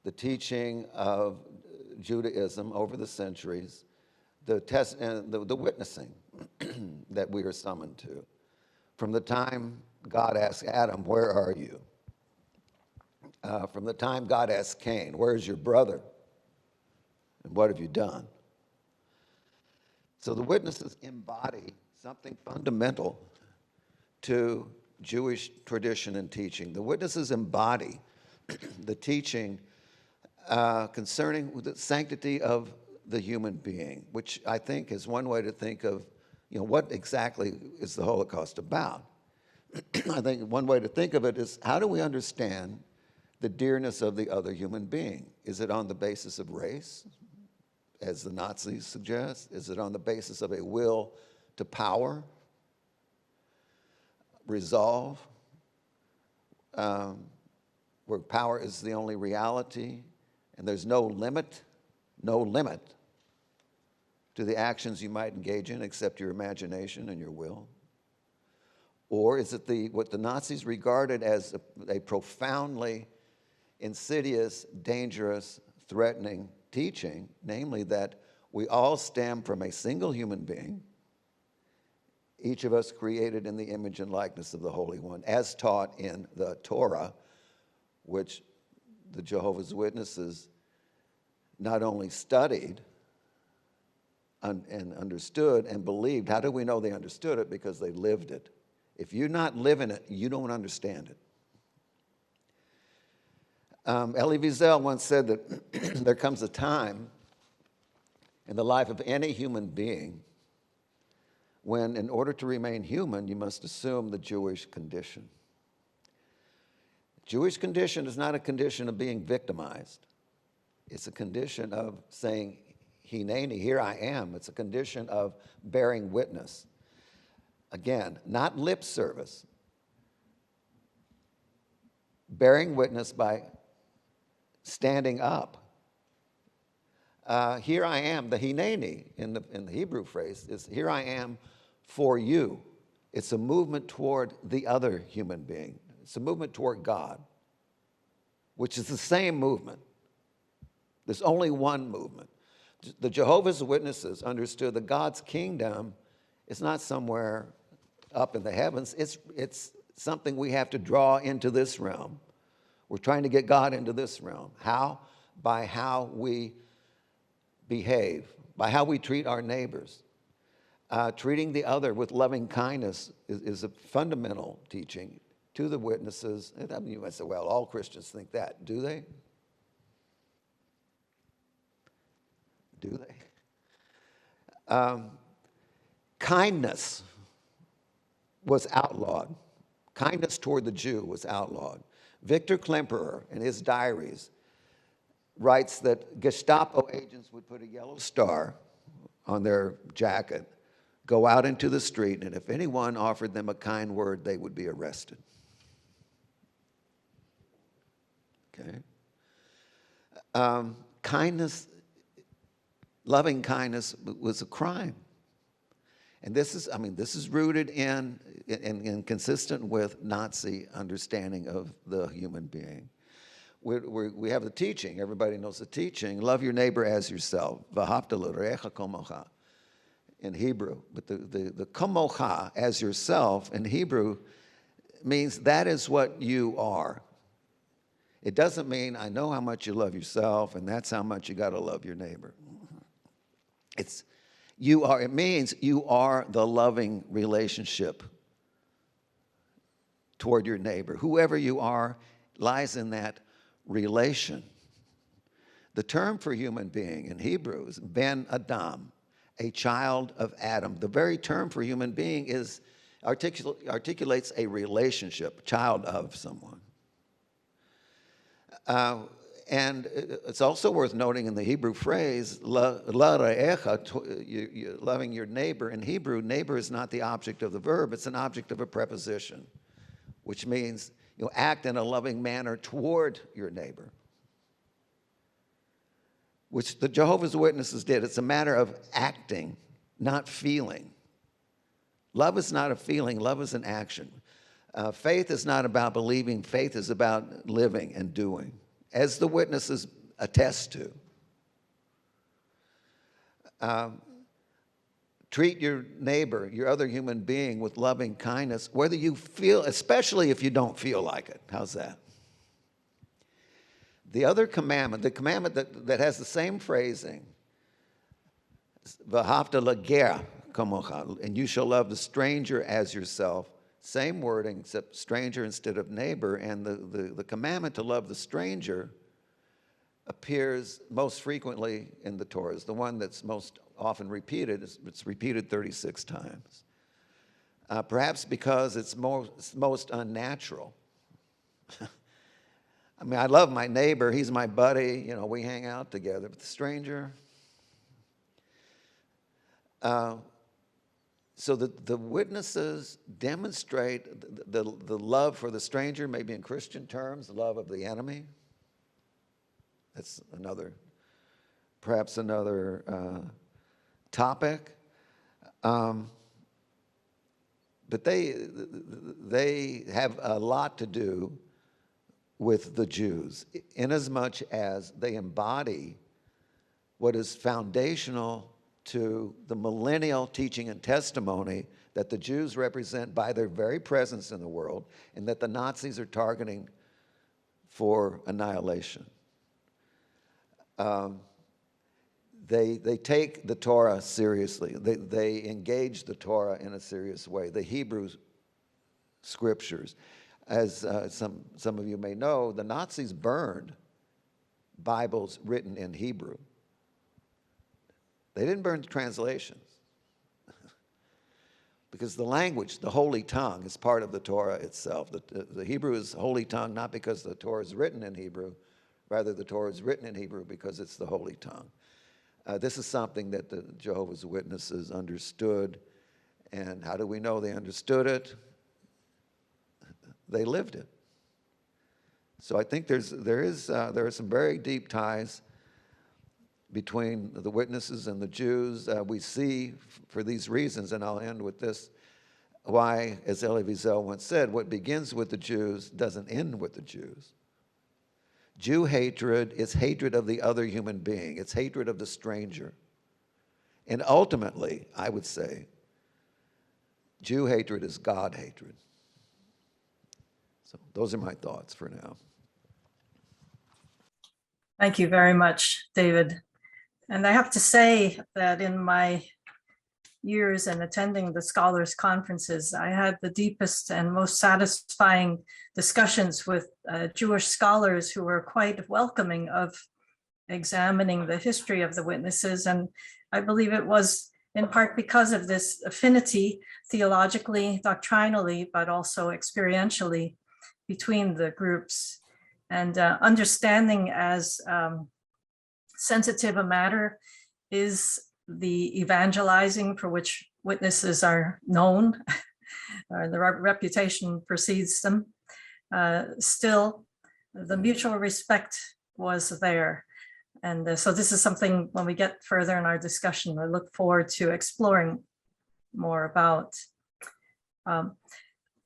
the teaching of Judaism over the centuries, the witnessing that we are summoned to. From the time God asked Adam, "Where are you?" From the time God asked Cain, "Where's your brother? And what have you done?" So the witnesses embody something fundamental to Jewish tradition and teaching. The witnesses embody the teaching concerning the sanctity of the human being, which I think is one way to think of, what exactly is the Holocaust about? I think one way to think of it is, how do we understand the dearness of the other human being? Is it on the basis of race, as the Nazis suggest? Is it on the basis of a will to power, resolve, where power is the only reality, and there's no limit to the actions you might engage in except your imagination and your will? Or is it what the Nazis regarded as a profoundly insidious, dangerous, threatening teaching, namely that we all stem from a single human being, each of us created in the image and likeness of the Holy One, as taught in the Torah, which the Jehovah's Witnesses not only studied and understood and believed. How do we know they understood it? Because they lived it. If you're not living it, you don't understand it. Elie Wiesel once said that there comes a time in the life of any human being when, in order to remain human, you must assume the Jewish condition. Jewish condition is not a condition of being victimized. It's a condition of saying, Hineni, here I am. It's a condition of bearing witness. Again, not lip service. Bearing witness by standing up. Here I am, the Hineni in the Hebrew phrase is, here I am for you. It's a movement toward the other human being. It's a movement toward God, which is the same movement. There's only one movement. The Jehovah's Witnesses understood that God's kingdom is not somewhere up in the heavens. It's something we have to draw into this realm. We're trying to get God into this realm. How? By how we behave, by how we treat our neighbors. Treating the other with loving kindness is a fundamental teaching to the witnesses. And I mean, you might say, well, all Christians think that. Do they? Do they? Kindness was outlawed. Kindness toward the Jew was outlawed. Victor Klemperer, in his diaries, writes that Gestapo agents would put a yellow star on their jacket, go out into the street, and if anyone offered them a kind word, they would be arrested. Okay? Kindness, loving kindness was a crime. And this is rooted in consistent with Nazi understanding of the human being. We have the teaching, everybody knows the teaching, love your neighbor as yourself, in Hebrew. But the kamocha, as yourself, in Hebrew, means that is what you are. It doesn't mean I know how much you love yourself and that's how much you got to love your neighbor. It means you are the loving relationship toward your neighbor. Whoever you are lies in that relation. The term for human being in Hebrew is Ben Adam, a child of Adam. The very term for human being articulates a relationship, child of someone. And it's also worth noting in the Hebrew phrase, la re'echa, loving your neighbor. In Hebrew, neighbor is not the object of the verb, it's an object of a preposition. which means act in a loving manner toward your neighbor, which the Jehovah's Witnesses did. It's a matter of acting, not feeling. Love is not a feeling, love is an action. Faith is not about believing, faith is about living and doing, as the witnesses attest to. Treat your neighbor, your other human being, with loving kindness, whether you feel, especially if you don't feel like it. How's that? The other commandment, the commandment that has the same phrasing, V'ahavta l'ger kamocha, and you shall love the stranger as yourself. Same wording, except stranger instead of neighbor. And the commandment to love the stranger appears most frequently in the Torah. It's the one that's most often repeated. It's repeated 36 times. Perhaps because it's most unnatural. I mean, I love my neighbor. He's my buddy. We hang out together. But the stranger. So the witnesses demonstrate the love for the stranger, maybe in Christian terms, the love of the enemy. That's perhaps another topic. But they have a lot to do with the Jews, inasmuch as they embody what is foundational to the millennial teaching and testimony that the Jews represent by their very presence in the world, and that the Nazis are targeting for annihilation. They take the Torah seriously. They engage the Torah in a serious way. The Hebrew scriptures, as some of you may know, the Nazis burned Bibles written in Hebrew. They didn't burn the translations because the language, the holy tongue, is part of the Torah itself. The Hebrew is holy tongue not because the Torah is written in Hebrew, rather the Torah is written in Hebrew because it's the holy tongue. This is something that the Jehovah's Witnesses understood. And how do we know they understood it? They lived it. So I think there are some very deep ties between the witnesses and the Jews. We see, for these reasons, and I'll end with this, why, as Elie Wiesel once said, what begins with the Jews doesn't end with the Jews. Jew hatred is hatred of the other human being. It's hatred of the stranger. And ultimately, I would say, Jew hatred is God hatred. So those are my thoughts for now. Thank you very much, David. And I have to say that in my years in attending the scholars conferences, I had the deepest and most satisfying discussions with Jewish scholars who were quite welcoming of examining the history of the witnesses. And I believe it was in part because of this affinity, theologically, doctrinally, but also experientially between the groups, and understanding as sensitive a matter is the evangelizing for which witnesses are known, or the reputation precedes them. Still, the mutual respect was there. And so this is something, when we get further in our discussion, I look forward to exploring more about.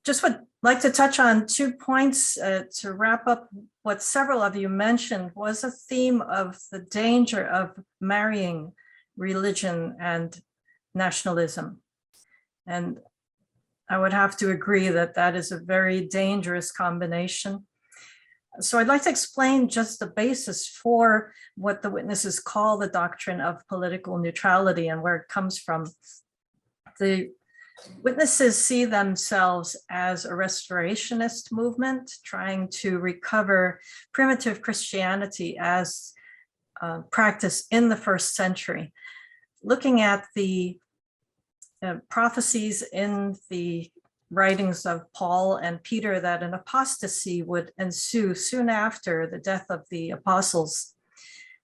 Just would like to touch on 2 points to wrap up what several of you mentioned was a theme of the danger of marrying religion and nationalism. And I would have to agree that that is a very dangerous combination. So I'd like to explain just the basis for what the witnesses call the doctrine of political neutrality and where it comes from. The witnesses see themselves as a restorationist movement trying to recover primitive Christianity as practiced in the first century. Looking at the prophecies in the writings of Paul and Peter that an apostasy would ensue soon after the death of the apostles.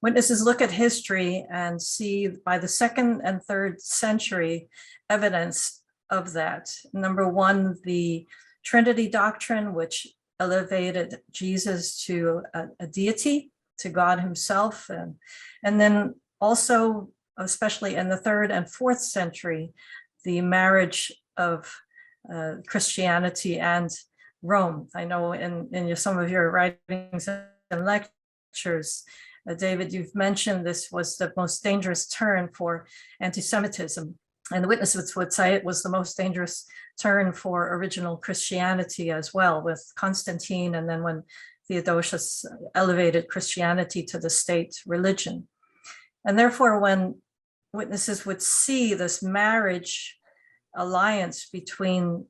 Witnesses look at history and see by the 2nd and 3rd century evidence of that. Number one, the Trinity doctrine, which elevated Jesus to a deity, to God himself. And then also, especially in the 3rd and 4th century, the marriage of Christianity and Rome. I know in some of your writings and lectures, David, you've mentioned this was the most dangerous turn for anti-Semitism. And the witnesses would say it was the most dangerous turn for original Christianity as well, with Constantine, and then when Theodosius elevated Christianity to the state religion. And therefore, when witnesses would see this marriage alliance between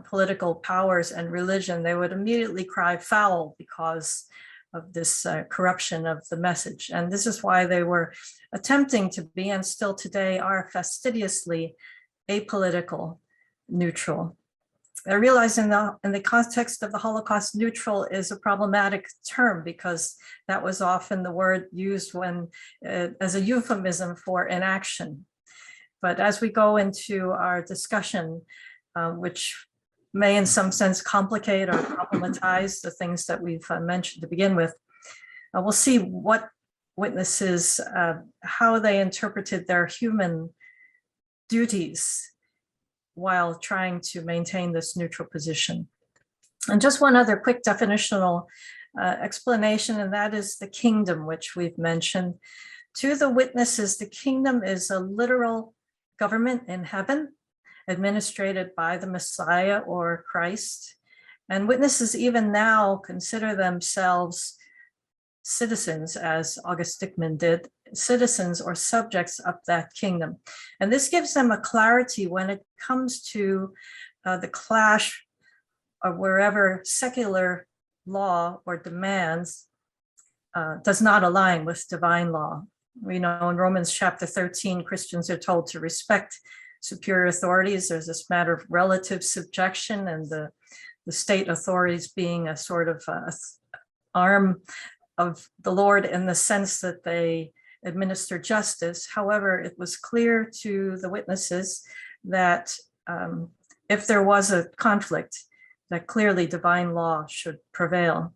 political powers and religion, they would immediately cry foul because of this corruption of the message. And this is why they were attempting to be, and still today are, fastidiously apolitical, neutral. I realize in the context of the Holocaust, neutral is a problematic term, because that was often the word used when as a euphemism for inaction. But as we go into our discussion, which may in some sense complicate or problematize the things that we've mentioned to begin with, we'll see what witnesses, how they interpreted their human duties while trying to maintain this neutral position. And just one other quick definitional explanation, and that is the kingdom, which we've mentioned. To the witnesses, the kingdom is a literal government in heaven, administrated by the Messiah or Christ. And witnesses even now consider themselves citizens, as August Dickman did, citizens or subjects of that kingdom. And this gives them a clarity when it comes to the clash of wherever secular law or demands does not align with divine law. We know in Romans chapter 13, Christians are told to respect superior authorities. There's this matter of relative subjection, and the state authorities being a sort of arm of the Lord in the sense that they administer justice. However, it was clear to the witnesses that if there was a conflict, that clearly divine law should prevail.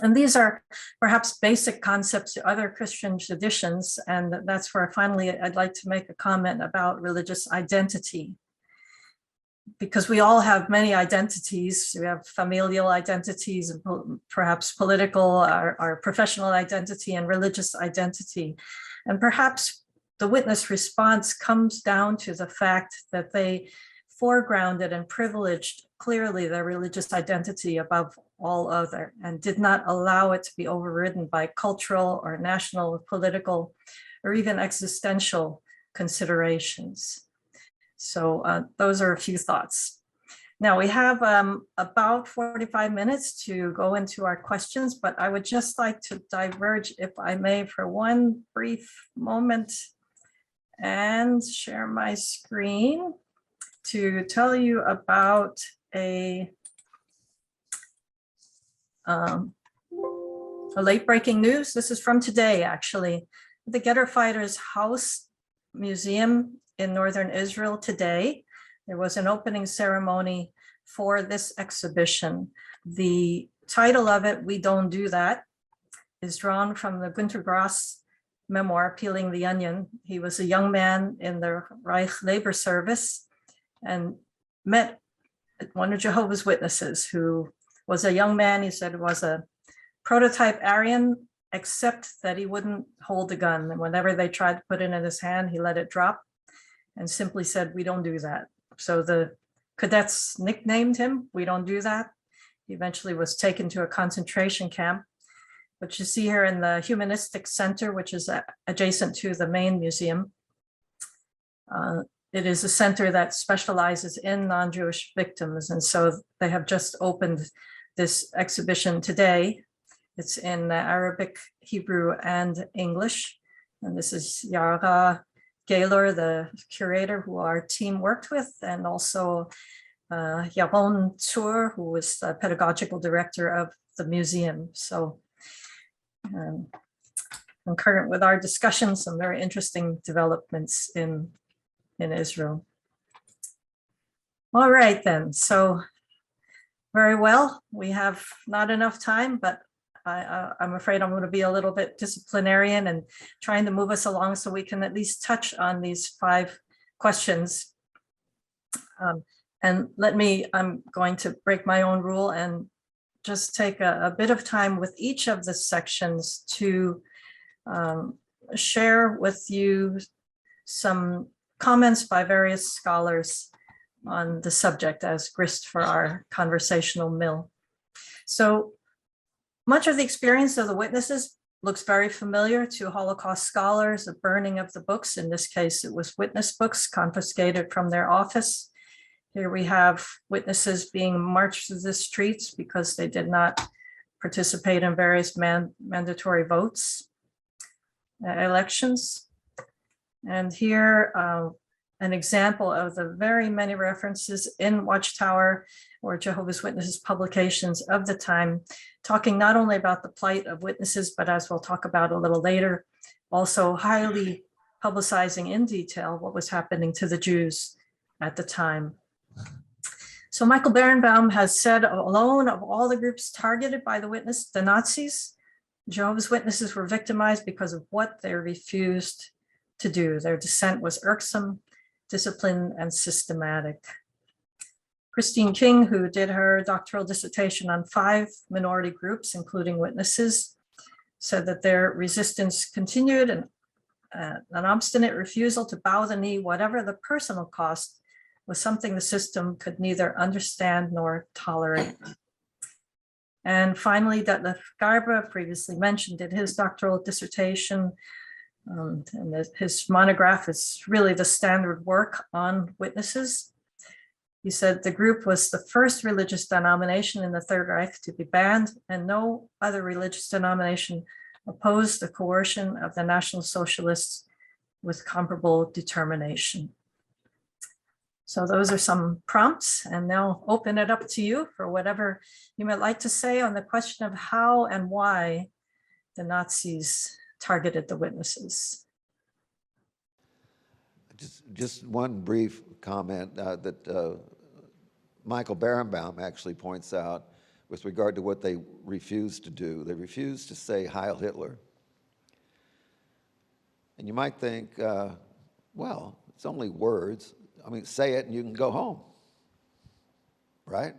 And these are perhaps basic concepts to other Christian traditions, and that's where finally I'd like to make a comment about religious identity. Because we all have many identities. We have familial identities, and perhaps political, our professional identity, and religious identity. And perhaps the witness response comes down to the fact that they foregrounded and privileged clearly their religious identity above all other, and did not allow it to be overridden by cultural or national, political, or even existential considerations. So those are a few thoughts. Now we have about 45 minutes to go into our questions, but I would just like to diverge, if I may, for one brief moment and share my screen to tell you about a late breaking news. This is from today, actually. The Getter Fighters House Museum in Northern Israel today. There was an opening ceremony for this exhibition. The title of it, We Don't Do That, is drawn from the Günter Grass memoir, Peeling the Onion. He was a young man in the Reich Labor Service and met one of Jehovah's Witnesses, who was a young man. He said was a prototype Aryan, except that he wouldn't hold a gun. And whenever they tried to put it in his hand, he let it drop and simply said, we don't do that. So the cadets nicknamed him, We Don't Do That. He eventually was taken to a concentration camp, which you see here in the Humanistic Center, which is adjacent to the main museum. It is a center that specializes in non-Jewish victims. And so they have just opened this exhibition today. It's in Arabic, Hebrew, and English. And this is Yara Gaylor, the curator who our team worked with, and also Yaron Zur, who was the pedagogical director of the museum. So concurrent with our discussion, some very interesting developments in Israel. All right then, so Very well. We have not enough time, but I'm afraid I'm going to be a little bit disciplinarian and trying to move us along so we can at least touch on these 5 questions. And I'm going to break my own rule and just take a bit of time with each of the sections to share with you some comments by various scholars on the subject as grist for our conversational mill. So much of the experience of the witnesses looks very familiar to Holocaust scholars. The burning of the books, in this case, it was witness books confiscated from their office. Here we have witnesses being marched through the streets because they did not participate in various mandatory votes, elections. And here, an example of the very many references in Watchtower or Jehovah's Witnesses publications of the time, talking not only about the plight of witnesses, but as we'll talk about a little later, also highly publicizing in detail what was happening to the Jews at the time. So Michael Berenbaum has said, alone of all the groups targeted by the Nazis, Jehovah's Witnesses were victimized because of what they refused to do. Their dissent was irksome, disciplined, and systematic. Christine King, who did her doctoral dissertation on 5 minority groups, including witnesses, said that their resistance continued and an obstinate refusal to bow the knee, whatever the personal cost, was something the system could neither understand nor tolerate. And finally, Detlef Garbe, previously mentioned, did his doctoral dissertation, and his monograph is really the standard work on witnesses. He said the group was the first religious denomination in the Third Reich to be banned, and no other religious denomination opposed the coercion of the National Socialists with comparable determination. So those are some prompts, and now open it up to you for whatever you might like to say on the question of how and why the Nazis targeted the witnesses. Just one brief comment that Michael Berenbaum actually points out with regard to what they refused to do. They refused to say Heil Hitler. And you might think, well, it's only words. I mean, say it and you can go home, right?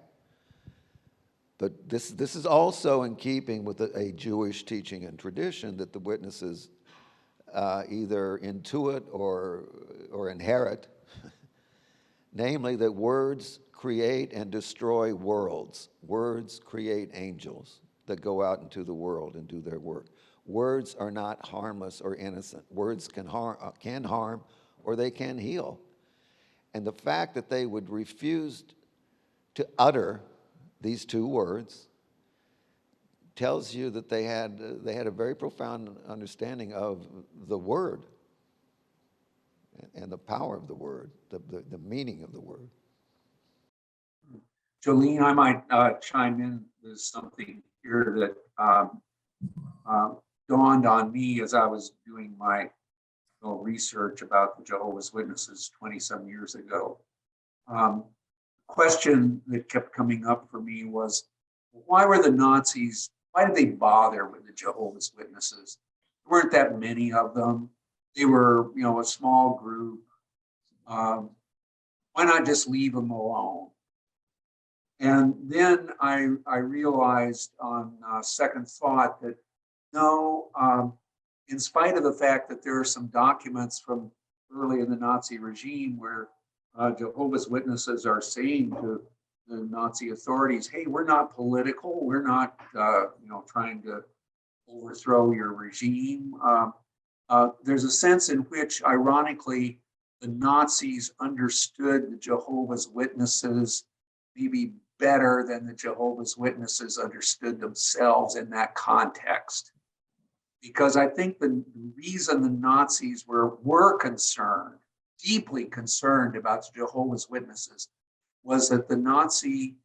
But this is also in keeping with a Jewish teaching and tradition that the witnesses either intuit or inherit, namely that words create and destroy worlds. Words create angels that go out into the world and do their work. Words are not harmless or innocent. Words can harm or they can heal. And the fact that they would refuse to utter these 2 words tells you that they had a very profound understanding of the word and the power of the word, the meaning of the word. Jolene, I might chime in with something here that dawned on me as I was doing my research about the Jehovah's Witnesses 20-some years ago. Question that kept coming up for me was, why were the Nazis, why did they bother with the Jehovah's Witnesses? There weren't that many of them. They were, a small group. Why not just leave them alone? And then I realized on second thought that no, in spite of the fact that there are some documents from early in the Nazi regime where Jehovah's Witnesses are saying to the Nazi authorities, hey, we're not political, we're not trying to overthrow your regime. There's a sense in which, ironically, the Nazis understood the Jehovah's Witnesses maybe better than the Jehovah's Witnesses understood themselves in that context. Because I think the reason the Nazis were concerned, deeply concerned about the Jehovah's Witnesses, was that the Nazi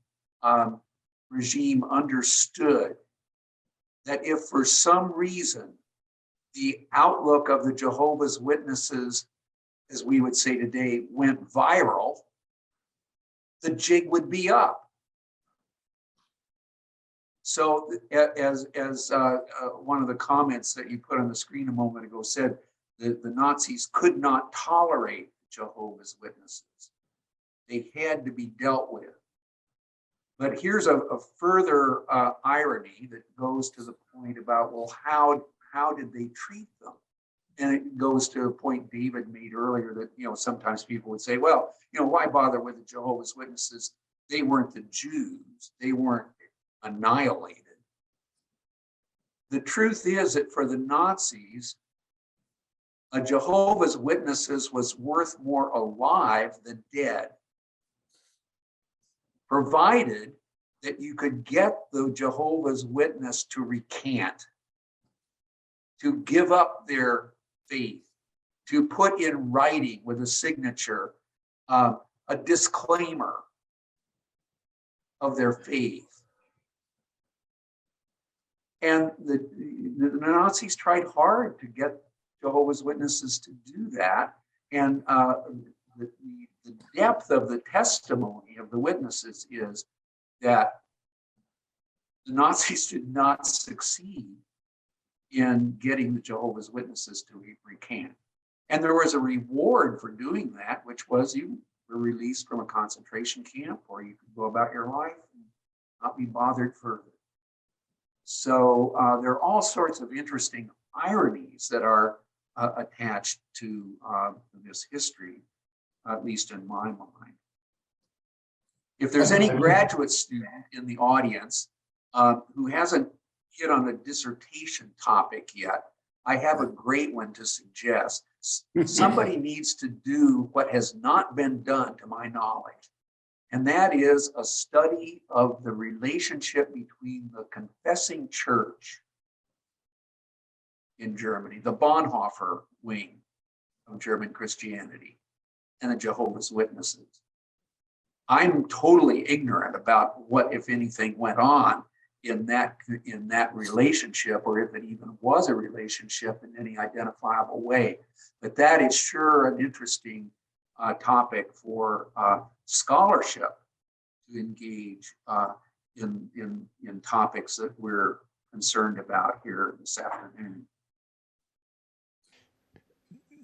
regime understood that if for some reason the outlook of the Jehovah's Witnesses, as we would say today, went viral, the jig would be up. So as one of the comments that you put on the screen a moment ago said, the Nazis could not tolerate Jehovah's Witnesses. They had to be dealt with. But here's a further irony that goes to the point about, well, how did they treat them? And it goes to a point David made earlier that, sometimes people would say, well, why bother with the Jehovah's Witnesses? They weren't the Jews. They weren't annihilated. The truth is that for the Nazis, a Jehovah's Witnesses was worth more alive than dead, provided that you could get the Jehovah's Witness to recant, to give up their faith, to put in writing with a signature a disclaimer of their faith. And the Nazis tried hard to get Jehovah's Witnesses to do that. And the depth of the testimony of the witnesses is that the Nazis did not succeed in getting the Jehovah's Witnesses to recant. And there was a reward for doing that, which was you were released from a concentration camp, or you could go about your life and not be bothered further. So there are all sorts of interesting ironies that are attached to this history, at least in my mind. If there's any graduate student in the audience who hasn't hit on a dissertation topic yet, I have a great one to suggest. Somebody needs to do what has not been done to my knowledge, and that is a study of the relationship between the confessing church in Germany, the Bonhoeffer wing of German Christianity, and the Jehovah's Witnesses. I'm totally ignorant about what, if anything, went on in that relationship, or if it even was a relationship in any identifiable way. But that is sure an interesting topic for scholarship to engage in topics that we're concerned about here this afternoon.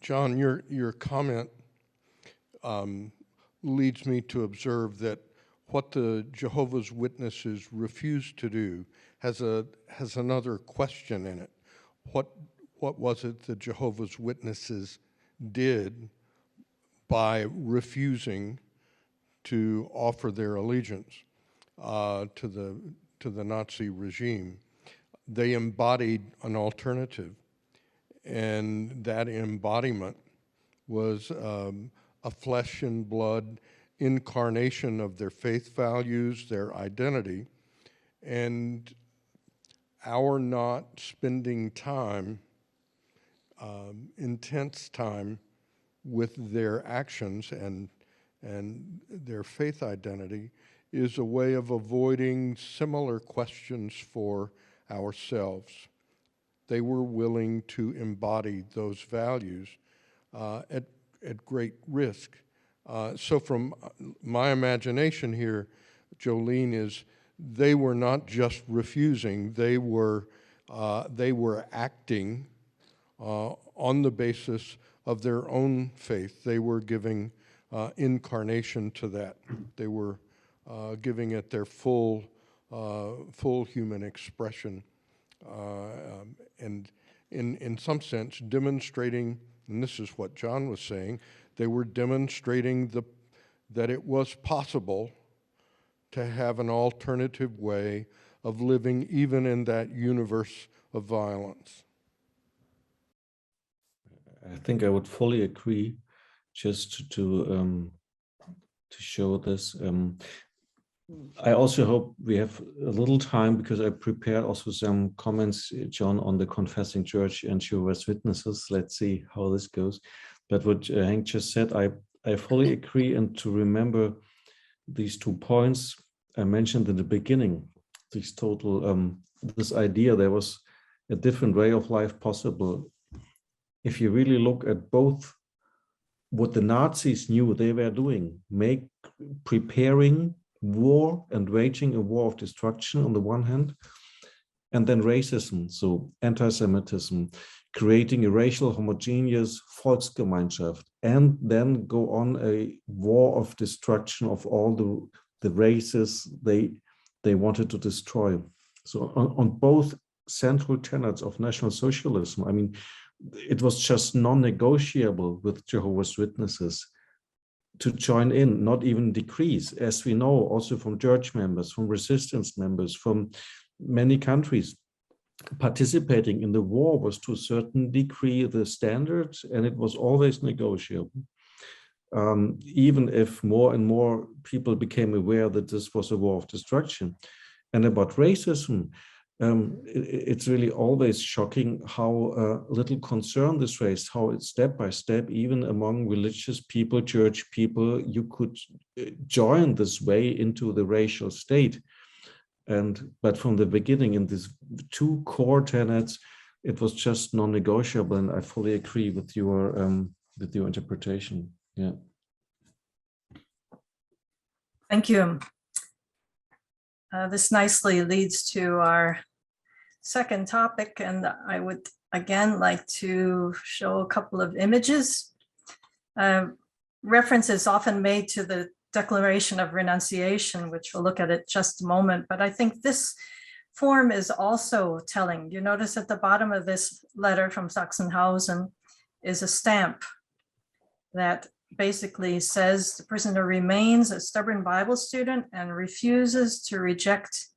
John, your comment leads me to observe that what the Jehovah's Witnesses refused to do has another question in it. What was it the Jehovah's Witnesses did by refusing to offer their allegiance to the Nazi regime? They embodied an alternative, and that embodiment was a flesh and blood incarnation of their faith values, their identity, and our not spending time, intense time with their actions and their faith identity is a way of avoiding similar questions for ourselves. They were willing to embody those values at great risk. So from my imagination here, Jolene, is they were not just refusing, they were acting on the basis of their own faith. They were giving incarnation to that. They were giving it their full human expression, and in some sense demonstrating, and this is what John was saying, they were demonstrating that it was possible to have an alternative way of living even in that universe of violence. I think I would fully agree. Just to show this, I also hope we have a little time, because I prepared also some comments, John, on the confessing church and Jehovah's Witnesses. Let's see how this goes. But what Hank just said, I fully agree. And to remember these 2 points I mentioned in the beginning, this total, this idea there was a different way of life possible. If you really look at both what the Nazis knew they were doing, preparing war and waging a war of destruction on the one hand, and then racism, so anti-Semitism, creating a racial homogeneous Volksgemeinschaft, and then go on a war of destruction of all the races they wanted to destroy. So on both central tenets of National Socialism, I mean, it was just non-negotiable with Jehovah's Witnesses to join in, not even decrease, as we know also from church members, from resistance members, from many countries. Participating in the war was to a certain degree the standard, and it was always negotiable. Even if more and more people became aware that this was a war of destruction. And about racism, it's really always shocking how little concern this raised, how it's step by step, even among religious people, church people, you could join this way into the racial state. But from the beginning, in these two core tenets, it was just non-negotiable, and I fully agree with your interpretation. Yeah. Thank you. This nicely leads to our second topic, and I would again like to show a couple of images. Reference is often made to the Declaration of Renunciation, which we'll look at in just a moment, but I think this form is also telling. You notice at the bottom of this letter from Sachsenhausen is a stamp that basically says the prisoner remains a stubborn Bible student and refuses to reject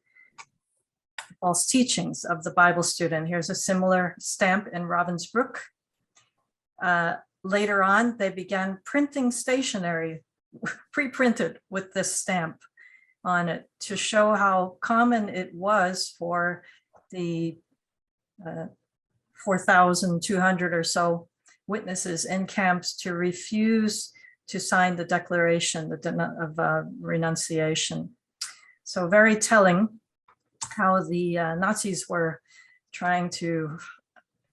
false teachings of the Bible student. Here's a similar stamp in Ravensbrück. Later on, they began printing stationery, pre-printed with this stamp on it, to show how common it was for the 4,200 or so witnesses in camps to refuse to sign the declaration of renunciation. So very telling how the Nazis were trying to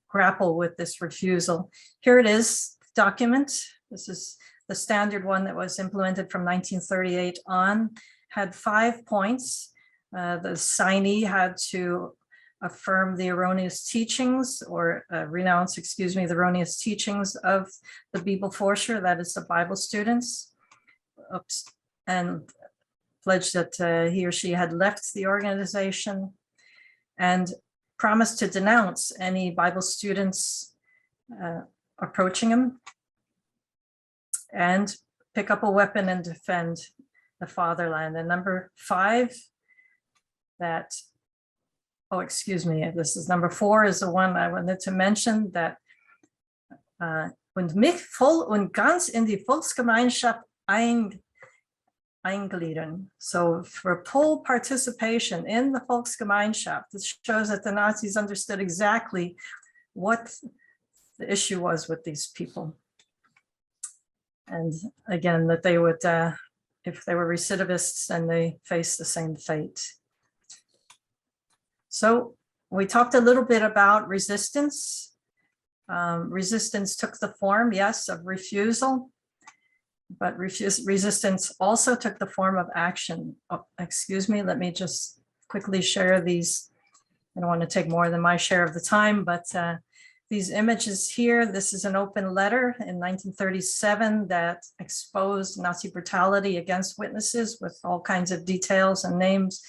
grapple with this refusal. Here it is, document. This is the standard one that was implemented from 1938 on, had 5 points. The signee had to affirm the erroneous teachings, or renounce, excuse me, the erroneous teachings of the Bibelforscher, that is the Bible students, and pledged that he or she had left the organization, and promised to denounce any Bible students approaching him, and pick up a weapon and defend the fatherland. And number 5, that, oh, excuse me, this is number 4 is the one I wanted to mention, that und mich voll und ganz in die Volksgemeinschaft eingliedern. So for full participation in the Volksgemeinschaft, this shows that the Nazis understood exactly what the issue was with these people. And again, that they would, if they were recidivists, then they face the same fate. So we talked a little bit about resistance. Resistance took the form, yes, of refusal, but resistance also took the form of action. Oh, excuse me, let me just quickly share these. I don't want to take more than my share of the time, but these images here, this is an open letter in 1937 that exposed Nazi brutality against witnesses with all kinds of details and names.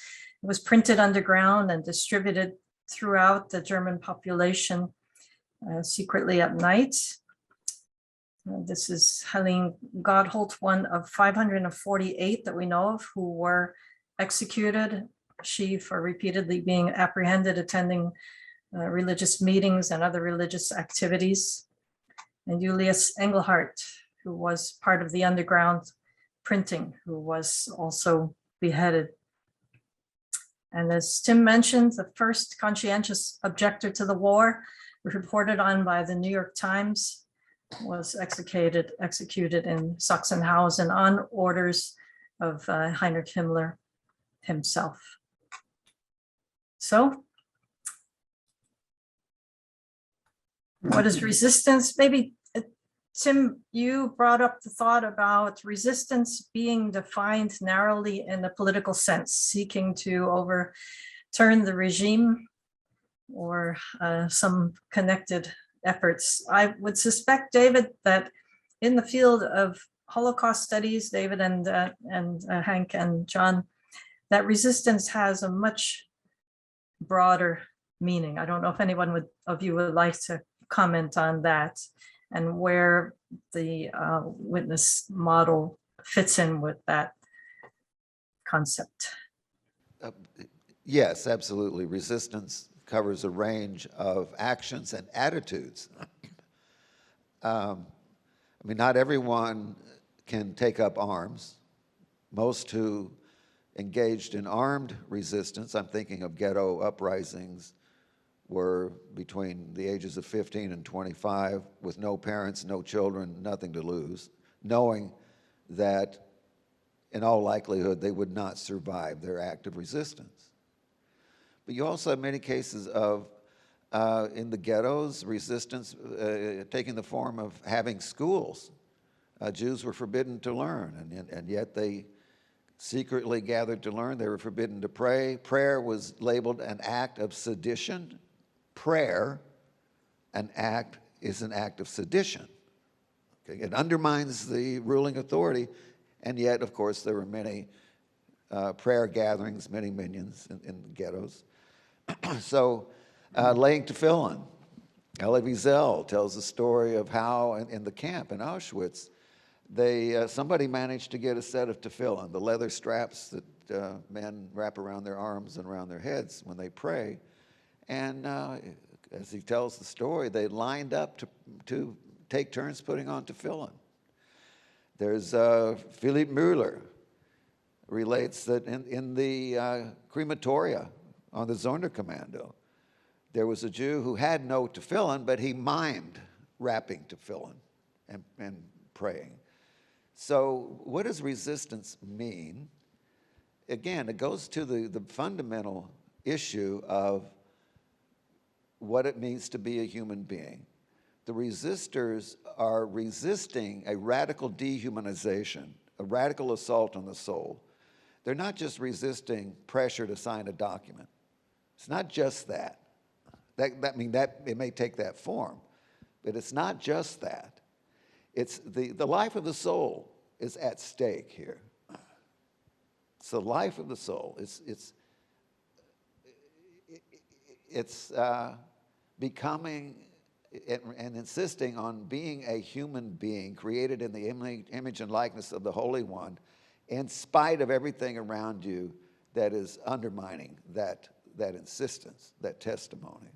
It was printed underground and distributed throughout the German population secretly at night. This is Helene Godholt, one of 548 that we know of who were executed. She for repeatedly being apprehended attending religious meetings and other religious activities. And Julius Engelhardt, who was part of the underground printing, who was also beheaded. And as Tim mentioned, the first conscientious objector to the war, reported on by the New York Times, was executed in Sachsenhausen on orders of Heinrich Himmler himself. So, what is resistance? Maybe Tim, you brought up the thought about resistance being defined narrowly in a political sense, seeking to overturn the regime or some connected efforts. I would suspect, David, that in the field of Holocaust studies, David and Hank and John, that resistance has a much broader meaning. I don't know if anyone of you would like to comment on that and where the witness model fits in with that concept. Yes, absolutely. Resistance covers a range of actions and attitudes. I mean, not everyone can take up arms. Most who engaged in armed resistance, I'm thinking of ghetto uprisings, were between the ages of 15 and 25 with no parents, no children, nothing to lose, knowing that in all likelihood they would not survive their act of resistance. But you also have many cases of, in the ghettos, resistance taking the form of having schools. Jews were forbidden to learn, and yet they secretly gathered to learn. They were forbidden to pray. Prayer was labeled an act of sedition. Prayer, is an act of sedition. Okay? It undermines the ruling authority, and yet, of course, there were many prayer gatherings, many minions in the ghettos. So, laying tefillin. Elie Wiesel tells the story of how in the camp in Auschwitz, somebody managed to get a set of tefillin, the leather straps that men wrap around their arms and around their heads when they pray. And as he tells the story, they lined up to take turns putting on tefillin. There's Philipp Mueller relates that in the crematoria on the Sonderkommando, there was a Jew who had no tefillin, but he mimed wrapping tefillin and praying. So what does resistance mean? Again, it goes to the fundamental issue of what it means to be a human being. The resistors are resisting a radical dehumanization, a radical assault on the soul. They're not just resisting pressure to sign a document. It's not just that. It may take that form, but it's not just that. It's the life of the soul is at stake here. It's the life of the soul. It's becoming and insisting on being a human being created in the image and likeness of the Holy One, in spite of everything around you that is undermining that insistence, that testimony.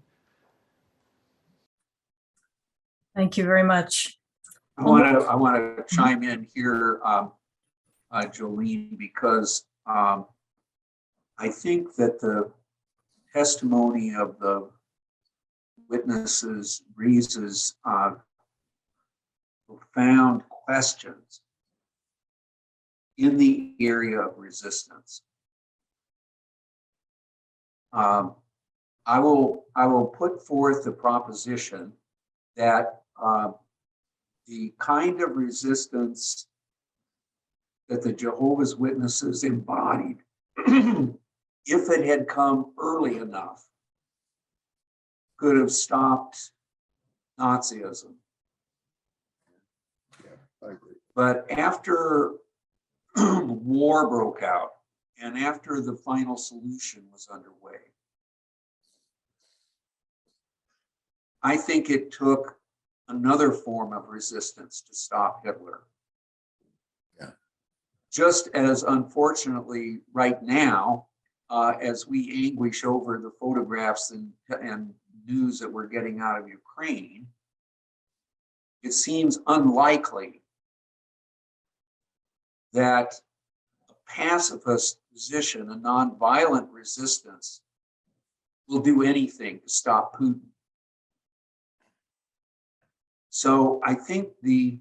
Thank you very much. I want to chime in here, Jolene, because I think that the testimony of the witnesses raises profound questions in the area of resistance. I will put forth the proposition that the kind of resistance that the Jehovah's Witnesses embodied, if it had come early enough, could have stopped Nazism. Yeah, I agree. But after war broke out and after the final solution was underway, I think it took another form of resistance to stop Hitler. Yeah. Just as unfortunately right now, as we anguish over the photographs and news that we're getting out of Ukraine, it seems unlikely that a pacifist position, a nonviolent resistance, will do anything to stop Putin. So I think the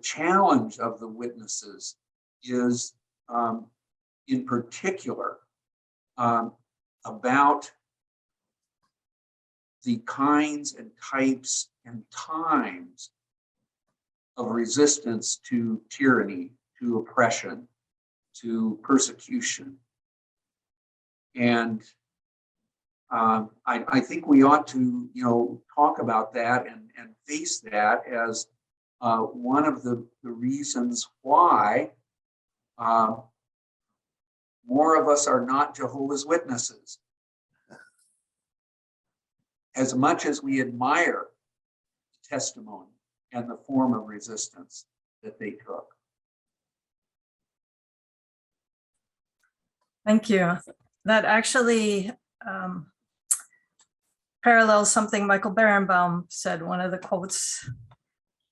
challenge of the witnesses is, in particular, about the kinds and types and times of resistance to tyranny, to oppression, to persecution. And I think we ought to, talk about that and face that as one of the reasons why more of us are not Jehovah's Witnesses. As much as we admire the testimony and the form of resistance that they took. Thank you. That actually parallels something Michael Berenbaum said, one of the quotes.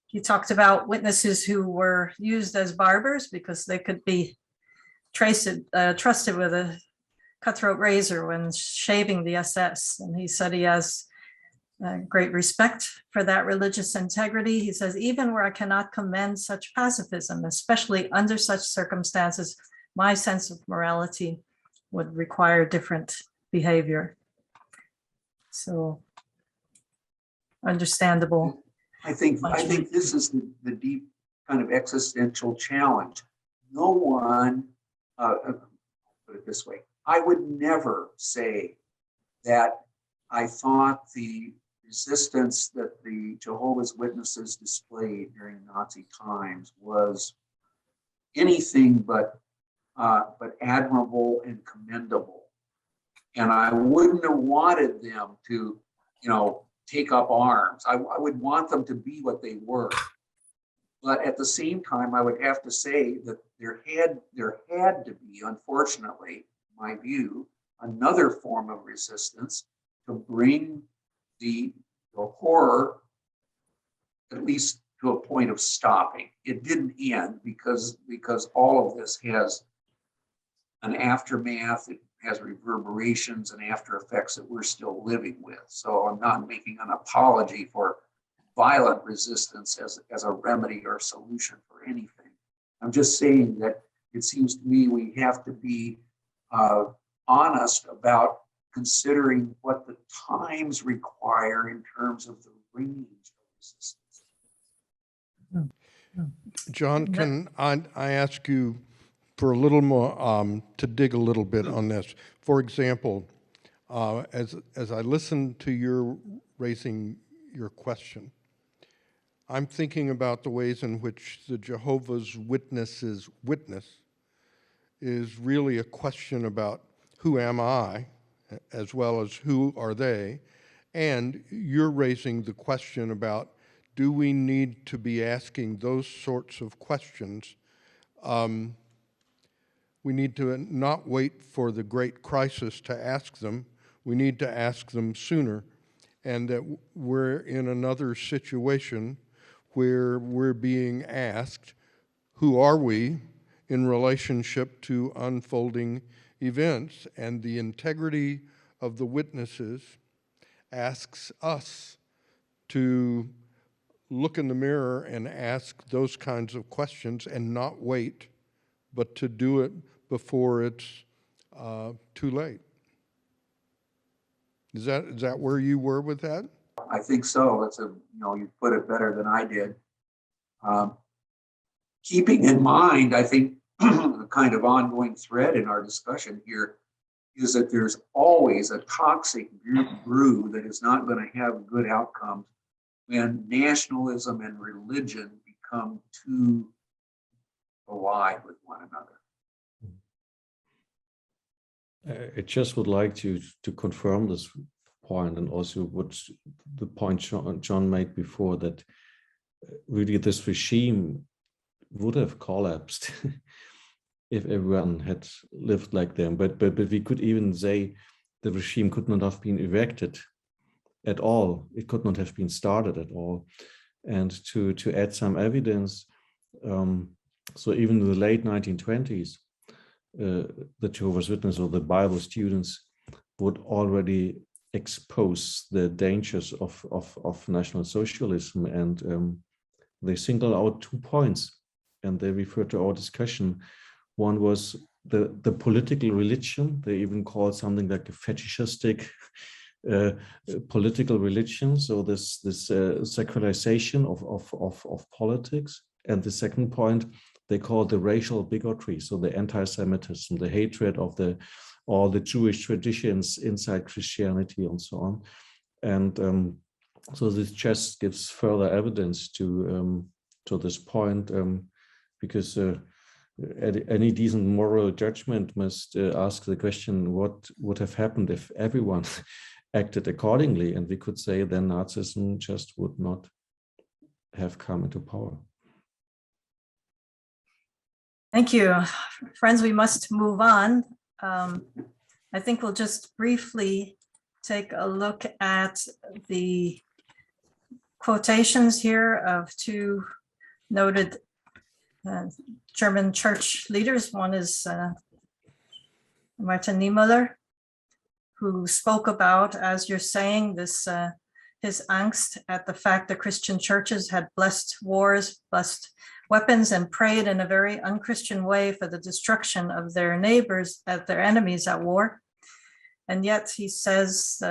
He talked about witnesses who were used as barbers because they could be trusted with a cutthroat razor when shaving the SS. And he said he has great respect for that religious integrity. He says, even where I cannot commend such pacifism, especially under such circumstances, my sense of morality would require different behavior. So understandable. I think this is the deep kind of existential challenge. No one, put it this way, I would never say that I thought the resistance that the Jehovah's Witnesses displayed during Nazi times was anything but admirable and commendable. And I wouldn't have wanted them to, take up arms. I would want them to be what they were. But at the same time, I would have to say that there had to be, unfortunately, in my view, another form of resistance to bring the horror at least to a point of stopping. It didn't end because all of this has an aftermath. It has reverberations and after effects that we're still living with. So I'm not making an apology for violent resistance as a remedy or solution for anything. I'm just saying that it seems to me we have to be honest about considering what the times require in terms of the range of resistance. John, can I ask you for a little more, to dig a little bit on this? For example, as I listen to your raising your question, I'm thinking about the ways in which the Jehovah's Witnesses witness is really a question about who am I, as well as who are they, and you're raising the question about, do we need to be asking those sorts of questions? We need to not wait for the great crisis to ask them. We need to ask them sooner, and that we're in another situation where we're being asked, who are we in relationship to unfolding events? And the integrity of the witnesses asks us to look in the mirror and ask those kinds of questions and not wait, but to do it before it's too late. Is that where you were with that? I think so. That's you put it better than I did. Keeping in mind, I think the kind of ongoing thread in our discussion here is that there's always a toxic brew that is not going to have good outcomes when nationalism and religion become too allied with one another. I just would like to confirm this point, and also what the point John made before, that really this regime would have collapsed if everyone had lived like them. But we could even say the regime could not have been erected at all. It could not have been started at all. And to add some evidence, so even in the late 1920s, the Jehovah's Witnesses or the Bible students would already expose the dangers of National Socialism, and they single out 2 points, and they refer to our discussion. One was the political religion. They even called something like a fetishistic political religion, so this secularization of politics. And the second point, they call the racial bigotry, so the anti-Semitism, the hatred of all the Jewish traditions inside Christianity and so on. And so this just gives further evidence to this point, because any decent moral judgment must ask the question, what would have happened if everyone acted accordingly? And we could say then Nazism just would not have come into power. Thank you. Friends, we must move on. I think we'll just briefly take a look at the quotations here of two noted German church leaders. One is Martin Niemöller, who spoke about, as you're saying, this his angst at the fact that Christian churches had blessed wars, blessed weapons, and prayed in a very unchristian way for the destruction of their neighbors, their enemies at war. And yet he says,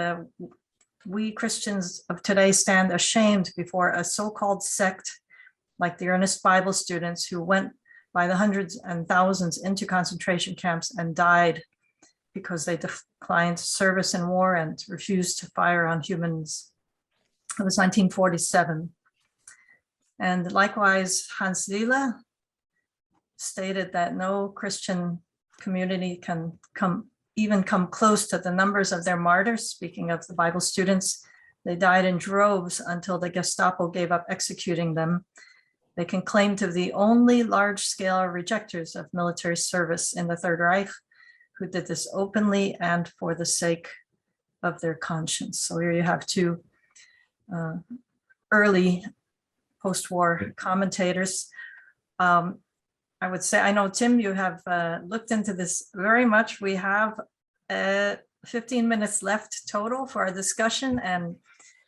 we Christians of today stand ashamed before a so-called sect like the earnest Bible students who went by the hundreds and thousands into concentration camps and died because they declined service in war and refused to fire on humans. It was 1947. And likewise, Hans Lille stated that no Christian community can even come close to the numbers of their martyrs. Speaking of the Bible students, they died in droves until the Gestapo gave up executing them. They can claim to be the only large-scale rejectors of military service in the Third Reich who did this openly and for the sake of their conscience. So here you have two early post-war commentators. I would say, I know, Tim, you have looked into this very much. We have 15 minutes left total for our discussion, and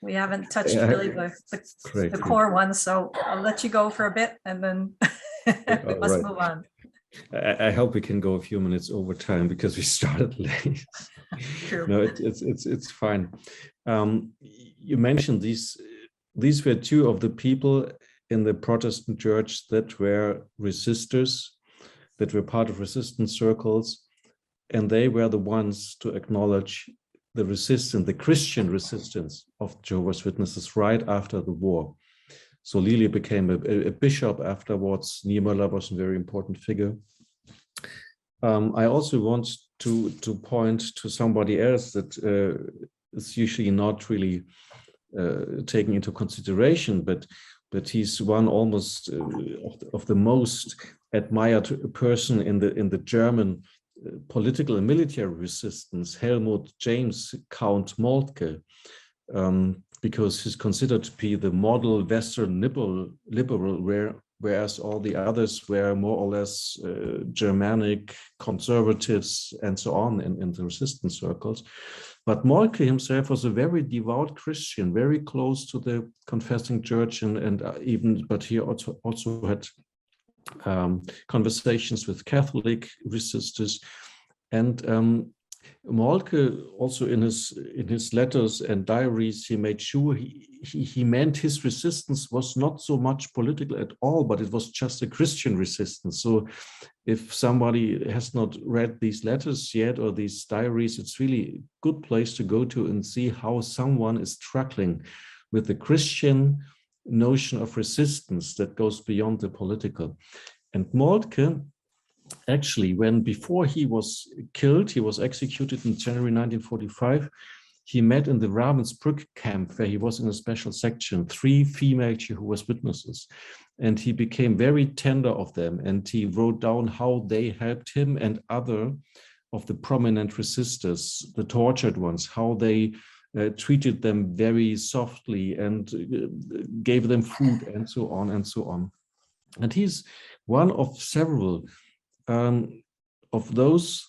we haven't touched really the core ones. So I'll let you go for a bit, and then we must move on. I hope we can go a few minutes over time because we started late. True. No, it's fine. You mentioned these were two of the people in the Protestant church that were resistors, that were part of resistance circles, and they were the ones to acknowledge the resistance, the Christian resistance of Jehovah's Witnesses right after the war. So Lille became a bishop afterwards. Niemöller was a very important figure. I also want to point to somebody else that is usually not really taken into consideration, but he's one almost of the most admired person in the German political and military resistance, Helmut James Count Moltke, because he's considered to be the model Western liberal, whereas all the others were more or less Germanic conservatives and so on in the resistance circles. But Moltke himself was a very devout Christian, very close to the confessing church, but he also had conversations with Catholic resistors. And Moltke also in his letters and diaries, he made sure he meant his resistance was not so much political at all, but it was just a Christian resistance. So if somebody has not read these letters yet or these diaries, it's really a good place to go to and see how someone is struggling with the Christian notion of resistance that goes beyond the political. And Moltke, actually, before he was killed, he was executed in January 1945, he met in the Ravensbrück camp, where he was in a special section, 3 female Jehovah's Witnesses. And he became very tender of them, and he wrote down how they helped him and other of the prominent resistors, the tortured ones, how they treated them very softly and gave them food and so on and so on. And he's one of several of those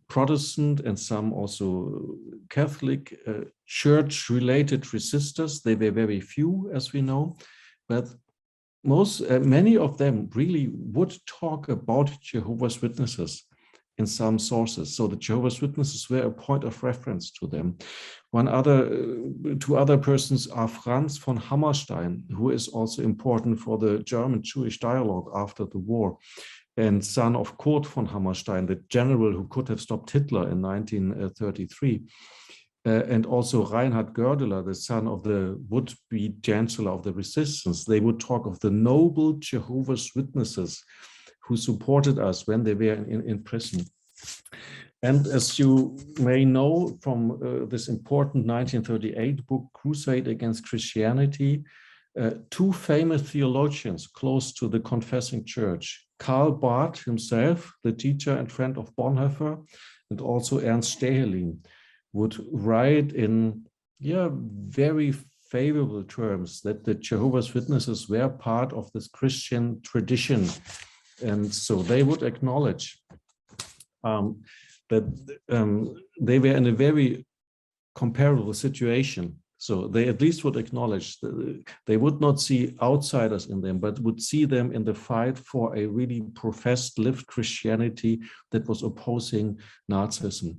Protestant and some also Catholic church-related resistors. They were very few, as we know, but many of them really would talk about Jehovah's Witnesses in some sources. So the Jehovah's Witnesses were a point of reference to them. Two other persons are Franz von Hammerstein, who is also important for the German-Jewish dialogue after the war, and son of Kurt von Hammerstein, the general who could have stopped Hitler in 1933. And also Reinhard Gördeler, the son of the would-be Chancellor of the Resistance. They would talk of the noble Jehovah's Witnesses who supported us when they were in prison. And as you may know from this important 1938 book, Crusade Against Christianity, two famous theologians close to the confessing church, Karl Barth himself, the teacher and friend of Bonhoeffer, and also Ernst Stehelin, would write in very favorable terms that the Jehovah's Witnesses were part of this Christian tradition. And so they would acknowledge that they were in a very comparable situation. So they at least would acknowledge that they would not see outsiders in them, but would see them in the fight for a really professed, lived Christianity that was opposing Nazism.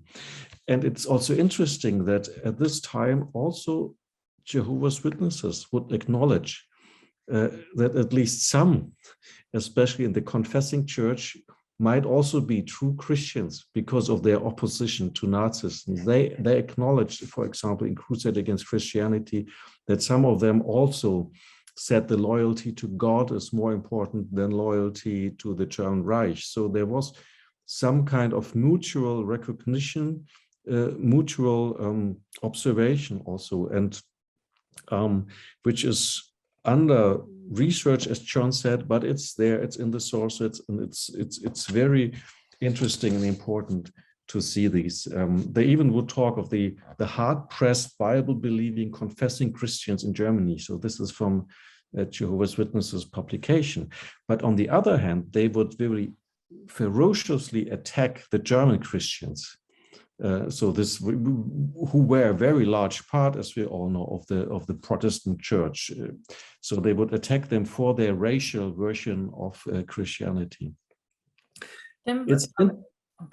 And it's also interesting that at this time, also Jehovah's Witnesses would acknowledge that at least some, especially in the confessing church, might also be true Christians because of their opposition to Nazism. They acknowledged, for example, in Crusade Against Christianity, that some of them also said the loyalty to God is more important than loyalty to the German Reich. So there was some kind of mutual recognition, mutual observation also, and which is under research, as John said, but it's there, it's in the source, it's very interesting and important to see these. They even would talk of the hard-pressed, Bible-believing, confessing Christians in Germany. So this is from Jehovah's Witnesses publication. But on the other hand, they would very ferociously attack the German Christians. So this, who were a very large part, as we all know, of the Protestant Church. So they would attack them for their racial version of Christianity. Go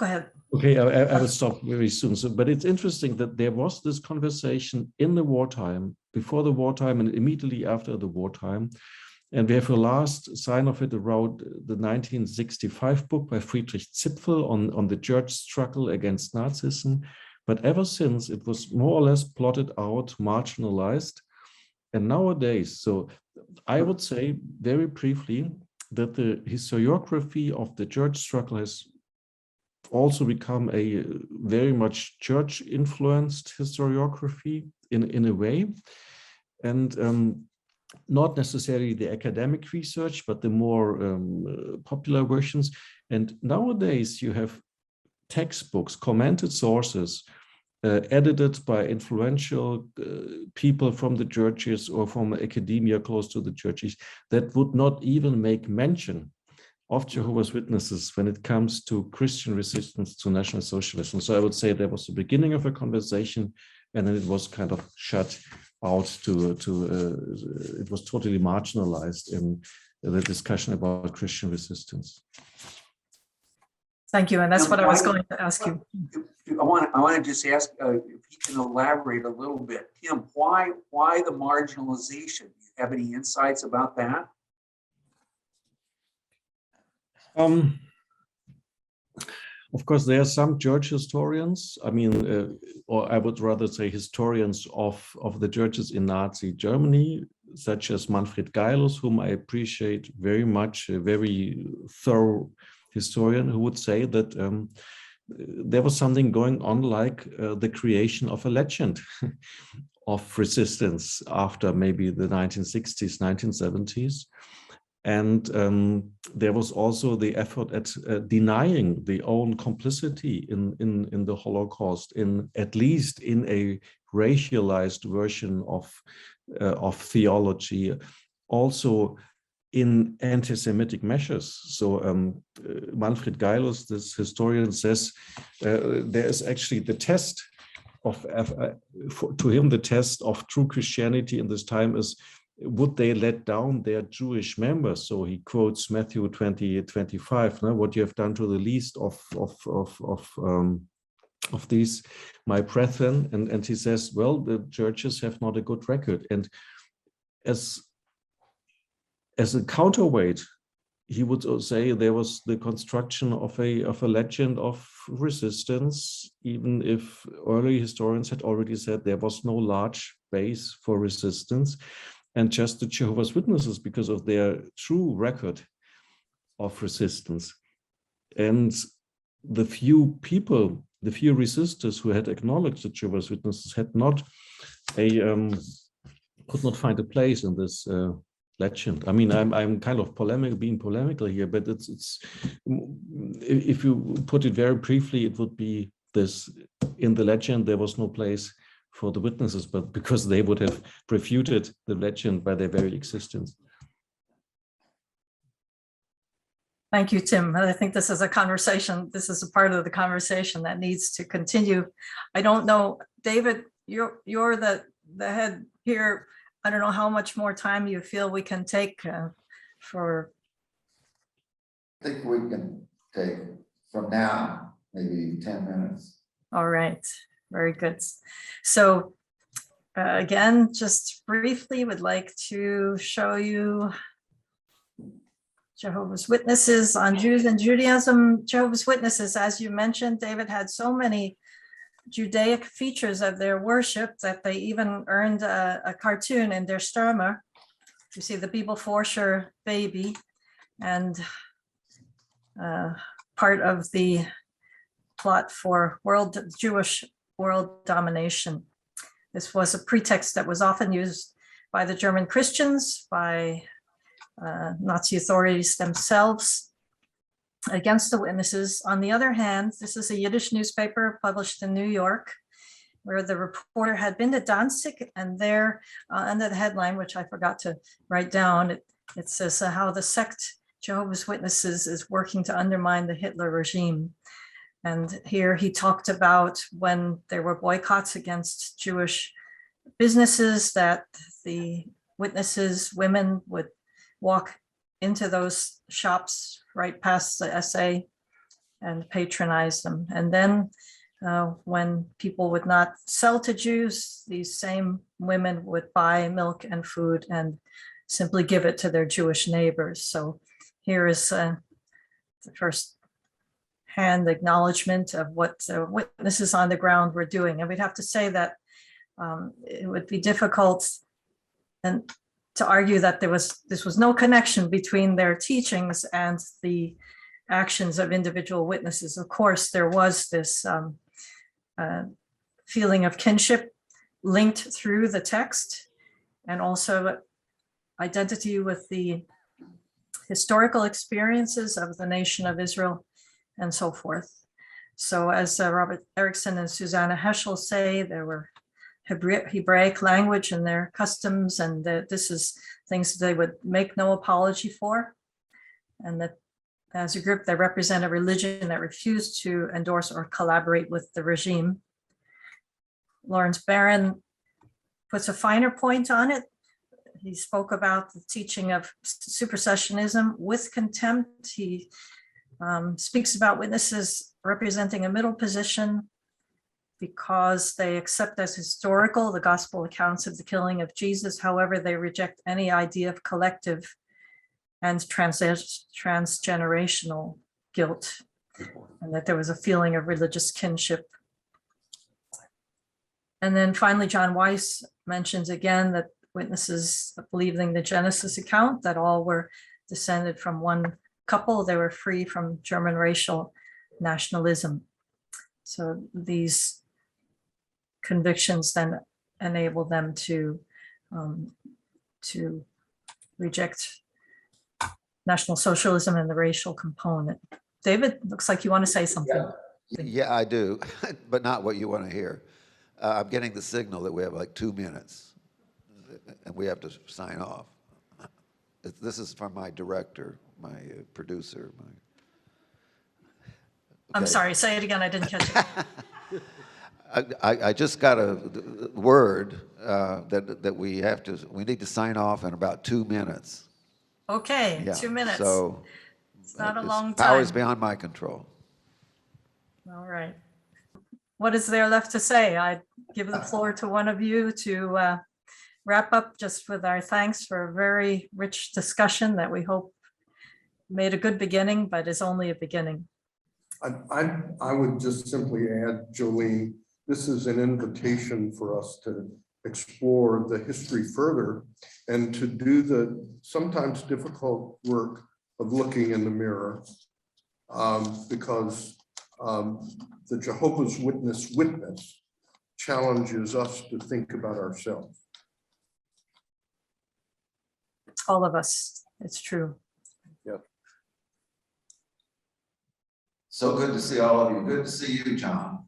ahead. Okay, I will stop very soon. So, but it's interesting that there was this conversation in the wartime, before the wartime, and immediately after the wartime. And we have a last sign of it around the 1965 book by Friedrich Zipfel on the church struggle against Nazism. But ever since, it was more or less plotted out, marginalized. And nowadays, so I would say very briefly that the historiography of the church struggle has also become a very much church-influenced historiography in a way. And not necessarily the academic research, but the more popular versions. And nowadays you have textbooks, commented sources, edited by influential people from the churches or from academia close to the churches that would not even make mention of Jehovah's Witnesses when it comes to Christian resistance to National Socialism. So I would say there was the beginning of a conversation, and then it was kind of shut out it was totally marginalized in the discussion about Christian resistance. Thank you, and that's what I was going to ask you. I want to just ask if you can elaborate a little bit. Tim, why the marginalization? Do you have any insights about that? Of course, there are some church historians, I mean, or I would rather say historians of the churches in Nazi Germany, such as Manfred Geilus, whom I appreciate very much, a very thorough historian, who would say that there was something going on like the creation of a legend of resistance after maybe the 1960s, 1970s. And there was also the effort at denying the own complicity in the Holocaust, at least in a racialized version of theology, also in anti-Semitic measures. So Manfred Geilus, this historian, says there is actually the test to him, the test of true Christianity in this time is would they let down their Jewish members? So he quotes Matthew 20:25, no? What you have done to the least of these, my brethren. And he says, well, the churches have not a good record. And as a counterweight, he would say there was the construction of a legend of resistance, even if early historians had already said there was no large base for resistance. And just the Jehovah's Witnesses, because of their true record of resistance. And the few people, the few resistors who had acknowledged the Jehovah's Witnesses had not could not find a place in this legend. I mean, I'm kind of being polemical here, but it's if you put it very briefly, it would be this: in the legend there was no place for the witnesses, but because they would have refuted the legend by their very existence. Thank you, Tim. And I think this is a conversation. This is a part of the conversation that needs to continue. I don't know, David, you're the head here. I don't know how much more time you feel we can take for. I think we can take from now, maybe 10 minutes. All right, very good. So again, just briefly would like to show you Jehovah's Witnesses on Jews and Judaism. Jehovah's Witnesses, as you mentioned, David, had so many Judaic features of their worship that they even earned a cartoon in their Stürmer. You see the Bibelforscher baby, and part of the plot for Jewish world domination. This was a pretext that was often used by the German Christians, by Nazi authorities themselves, against the witnesses. On the other hand, this is a Yiddish newspaper published in New York, where the reporter had been to Danzig, and there, under the headline, which I forgot to write down, it says how the sect Jehovah's Witnesses is working to undermine the Hitler regime. And here he talked about when there were boycotts against Jewish businesses, that the witnesses, women, would walk into those shops right past the SA and patronize them. And then when people would not sell to Jews, these same women would buy milk and food and simply give it to their Jewish neighbors. So here is the first hand acknowledgement of what the witnesses on the ground were doing. And we'd have to say that it would be difficult and to argue that this was no connection between their teachings and the actions of individual witnesses. Of course, there was this feeling of kinship linked through the text, and also identity with the historical experiences of the nation of Israel and so forth. So as Robert Erickson and Susanna Heschel say, there were Hebraic language and their customs, and this is things they would make no apology for, and that as a group they represent a religion that refused to endorse or collaborate with the regime. Lawrence Barron puts a finer point on it. He spoke about the teaching of supersessionism with contempt. He speaks about witnesses representing a middle position because they accept as historical the gospel accounts of the killing of Jesus. However, they reject any idea of collective and transgenerational guilt, and that there was a feeling of religious kinship. And then finally, John Weiss mentions again that witnesses believing the Genesis account, that all were descended from one couple. They were free from German racial nationalism. So these convictions then enable them to reject National Socialism and the racial component. David, looks like you want to say something. Yeah, I do, but not what you want to hear. I'm getting the signal that we have like 2 minutes and we have to sign off. This is from my director, my producer. I'm sorry, say it again, I didn't catch it. I just got a word that we need to sign off in about 2 minutes. Okay, Yeah, 2 minutes. So It's not a it's long powers time. beyond my control. All right. What is there left to say? I give the floor to one of you to wrap up just with our thanks for a very rich discussion that we hope made a good beginning, but is only a beginning. I would just simply add, Jolene, this is an invitation for us to explore the history further and to do the sometimes difficult work of looking in the mirror, because the Jehovah's Witness challenges us to think about ourselves. All of us, it's true. So good to see all of you. Good to see you, John.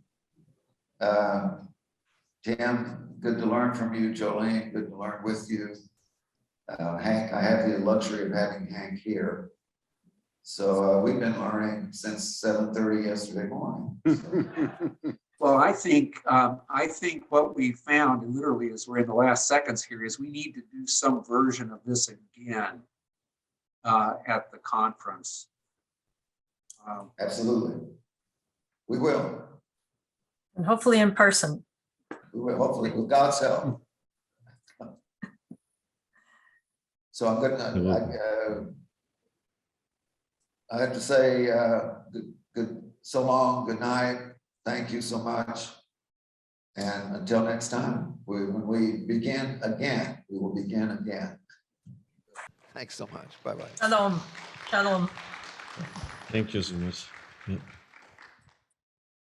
Tim, good to learn from you. Jolene, good to learn with you. Hank, I have the luxury of having Hank here. So we've been learning since 7:30 yesterday morning. Well, I think what we found literally as we're in the last seconds here is we need to do some version of this again at the conference. Absolutely. We will. And hopefully in person. We will, hopefully, with God's help. So I'm gonna, I have to say, good, so long, good night. Thank you so much. And until next time, when we begin again, we will begin again. Thanks so much. Bye-bye. Shalom. Shalom. Thank you so much. Yeah.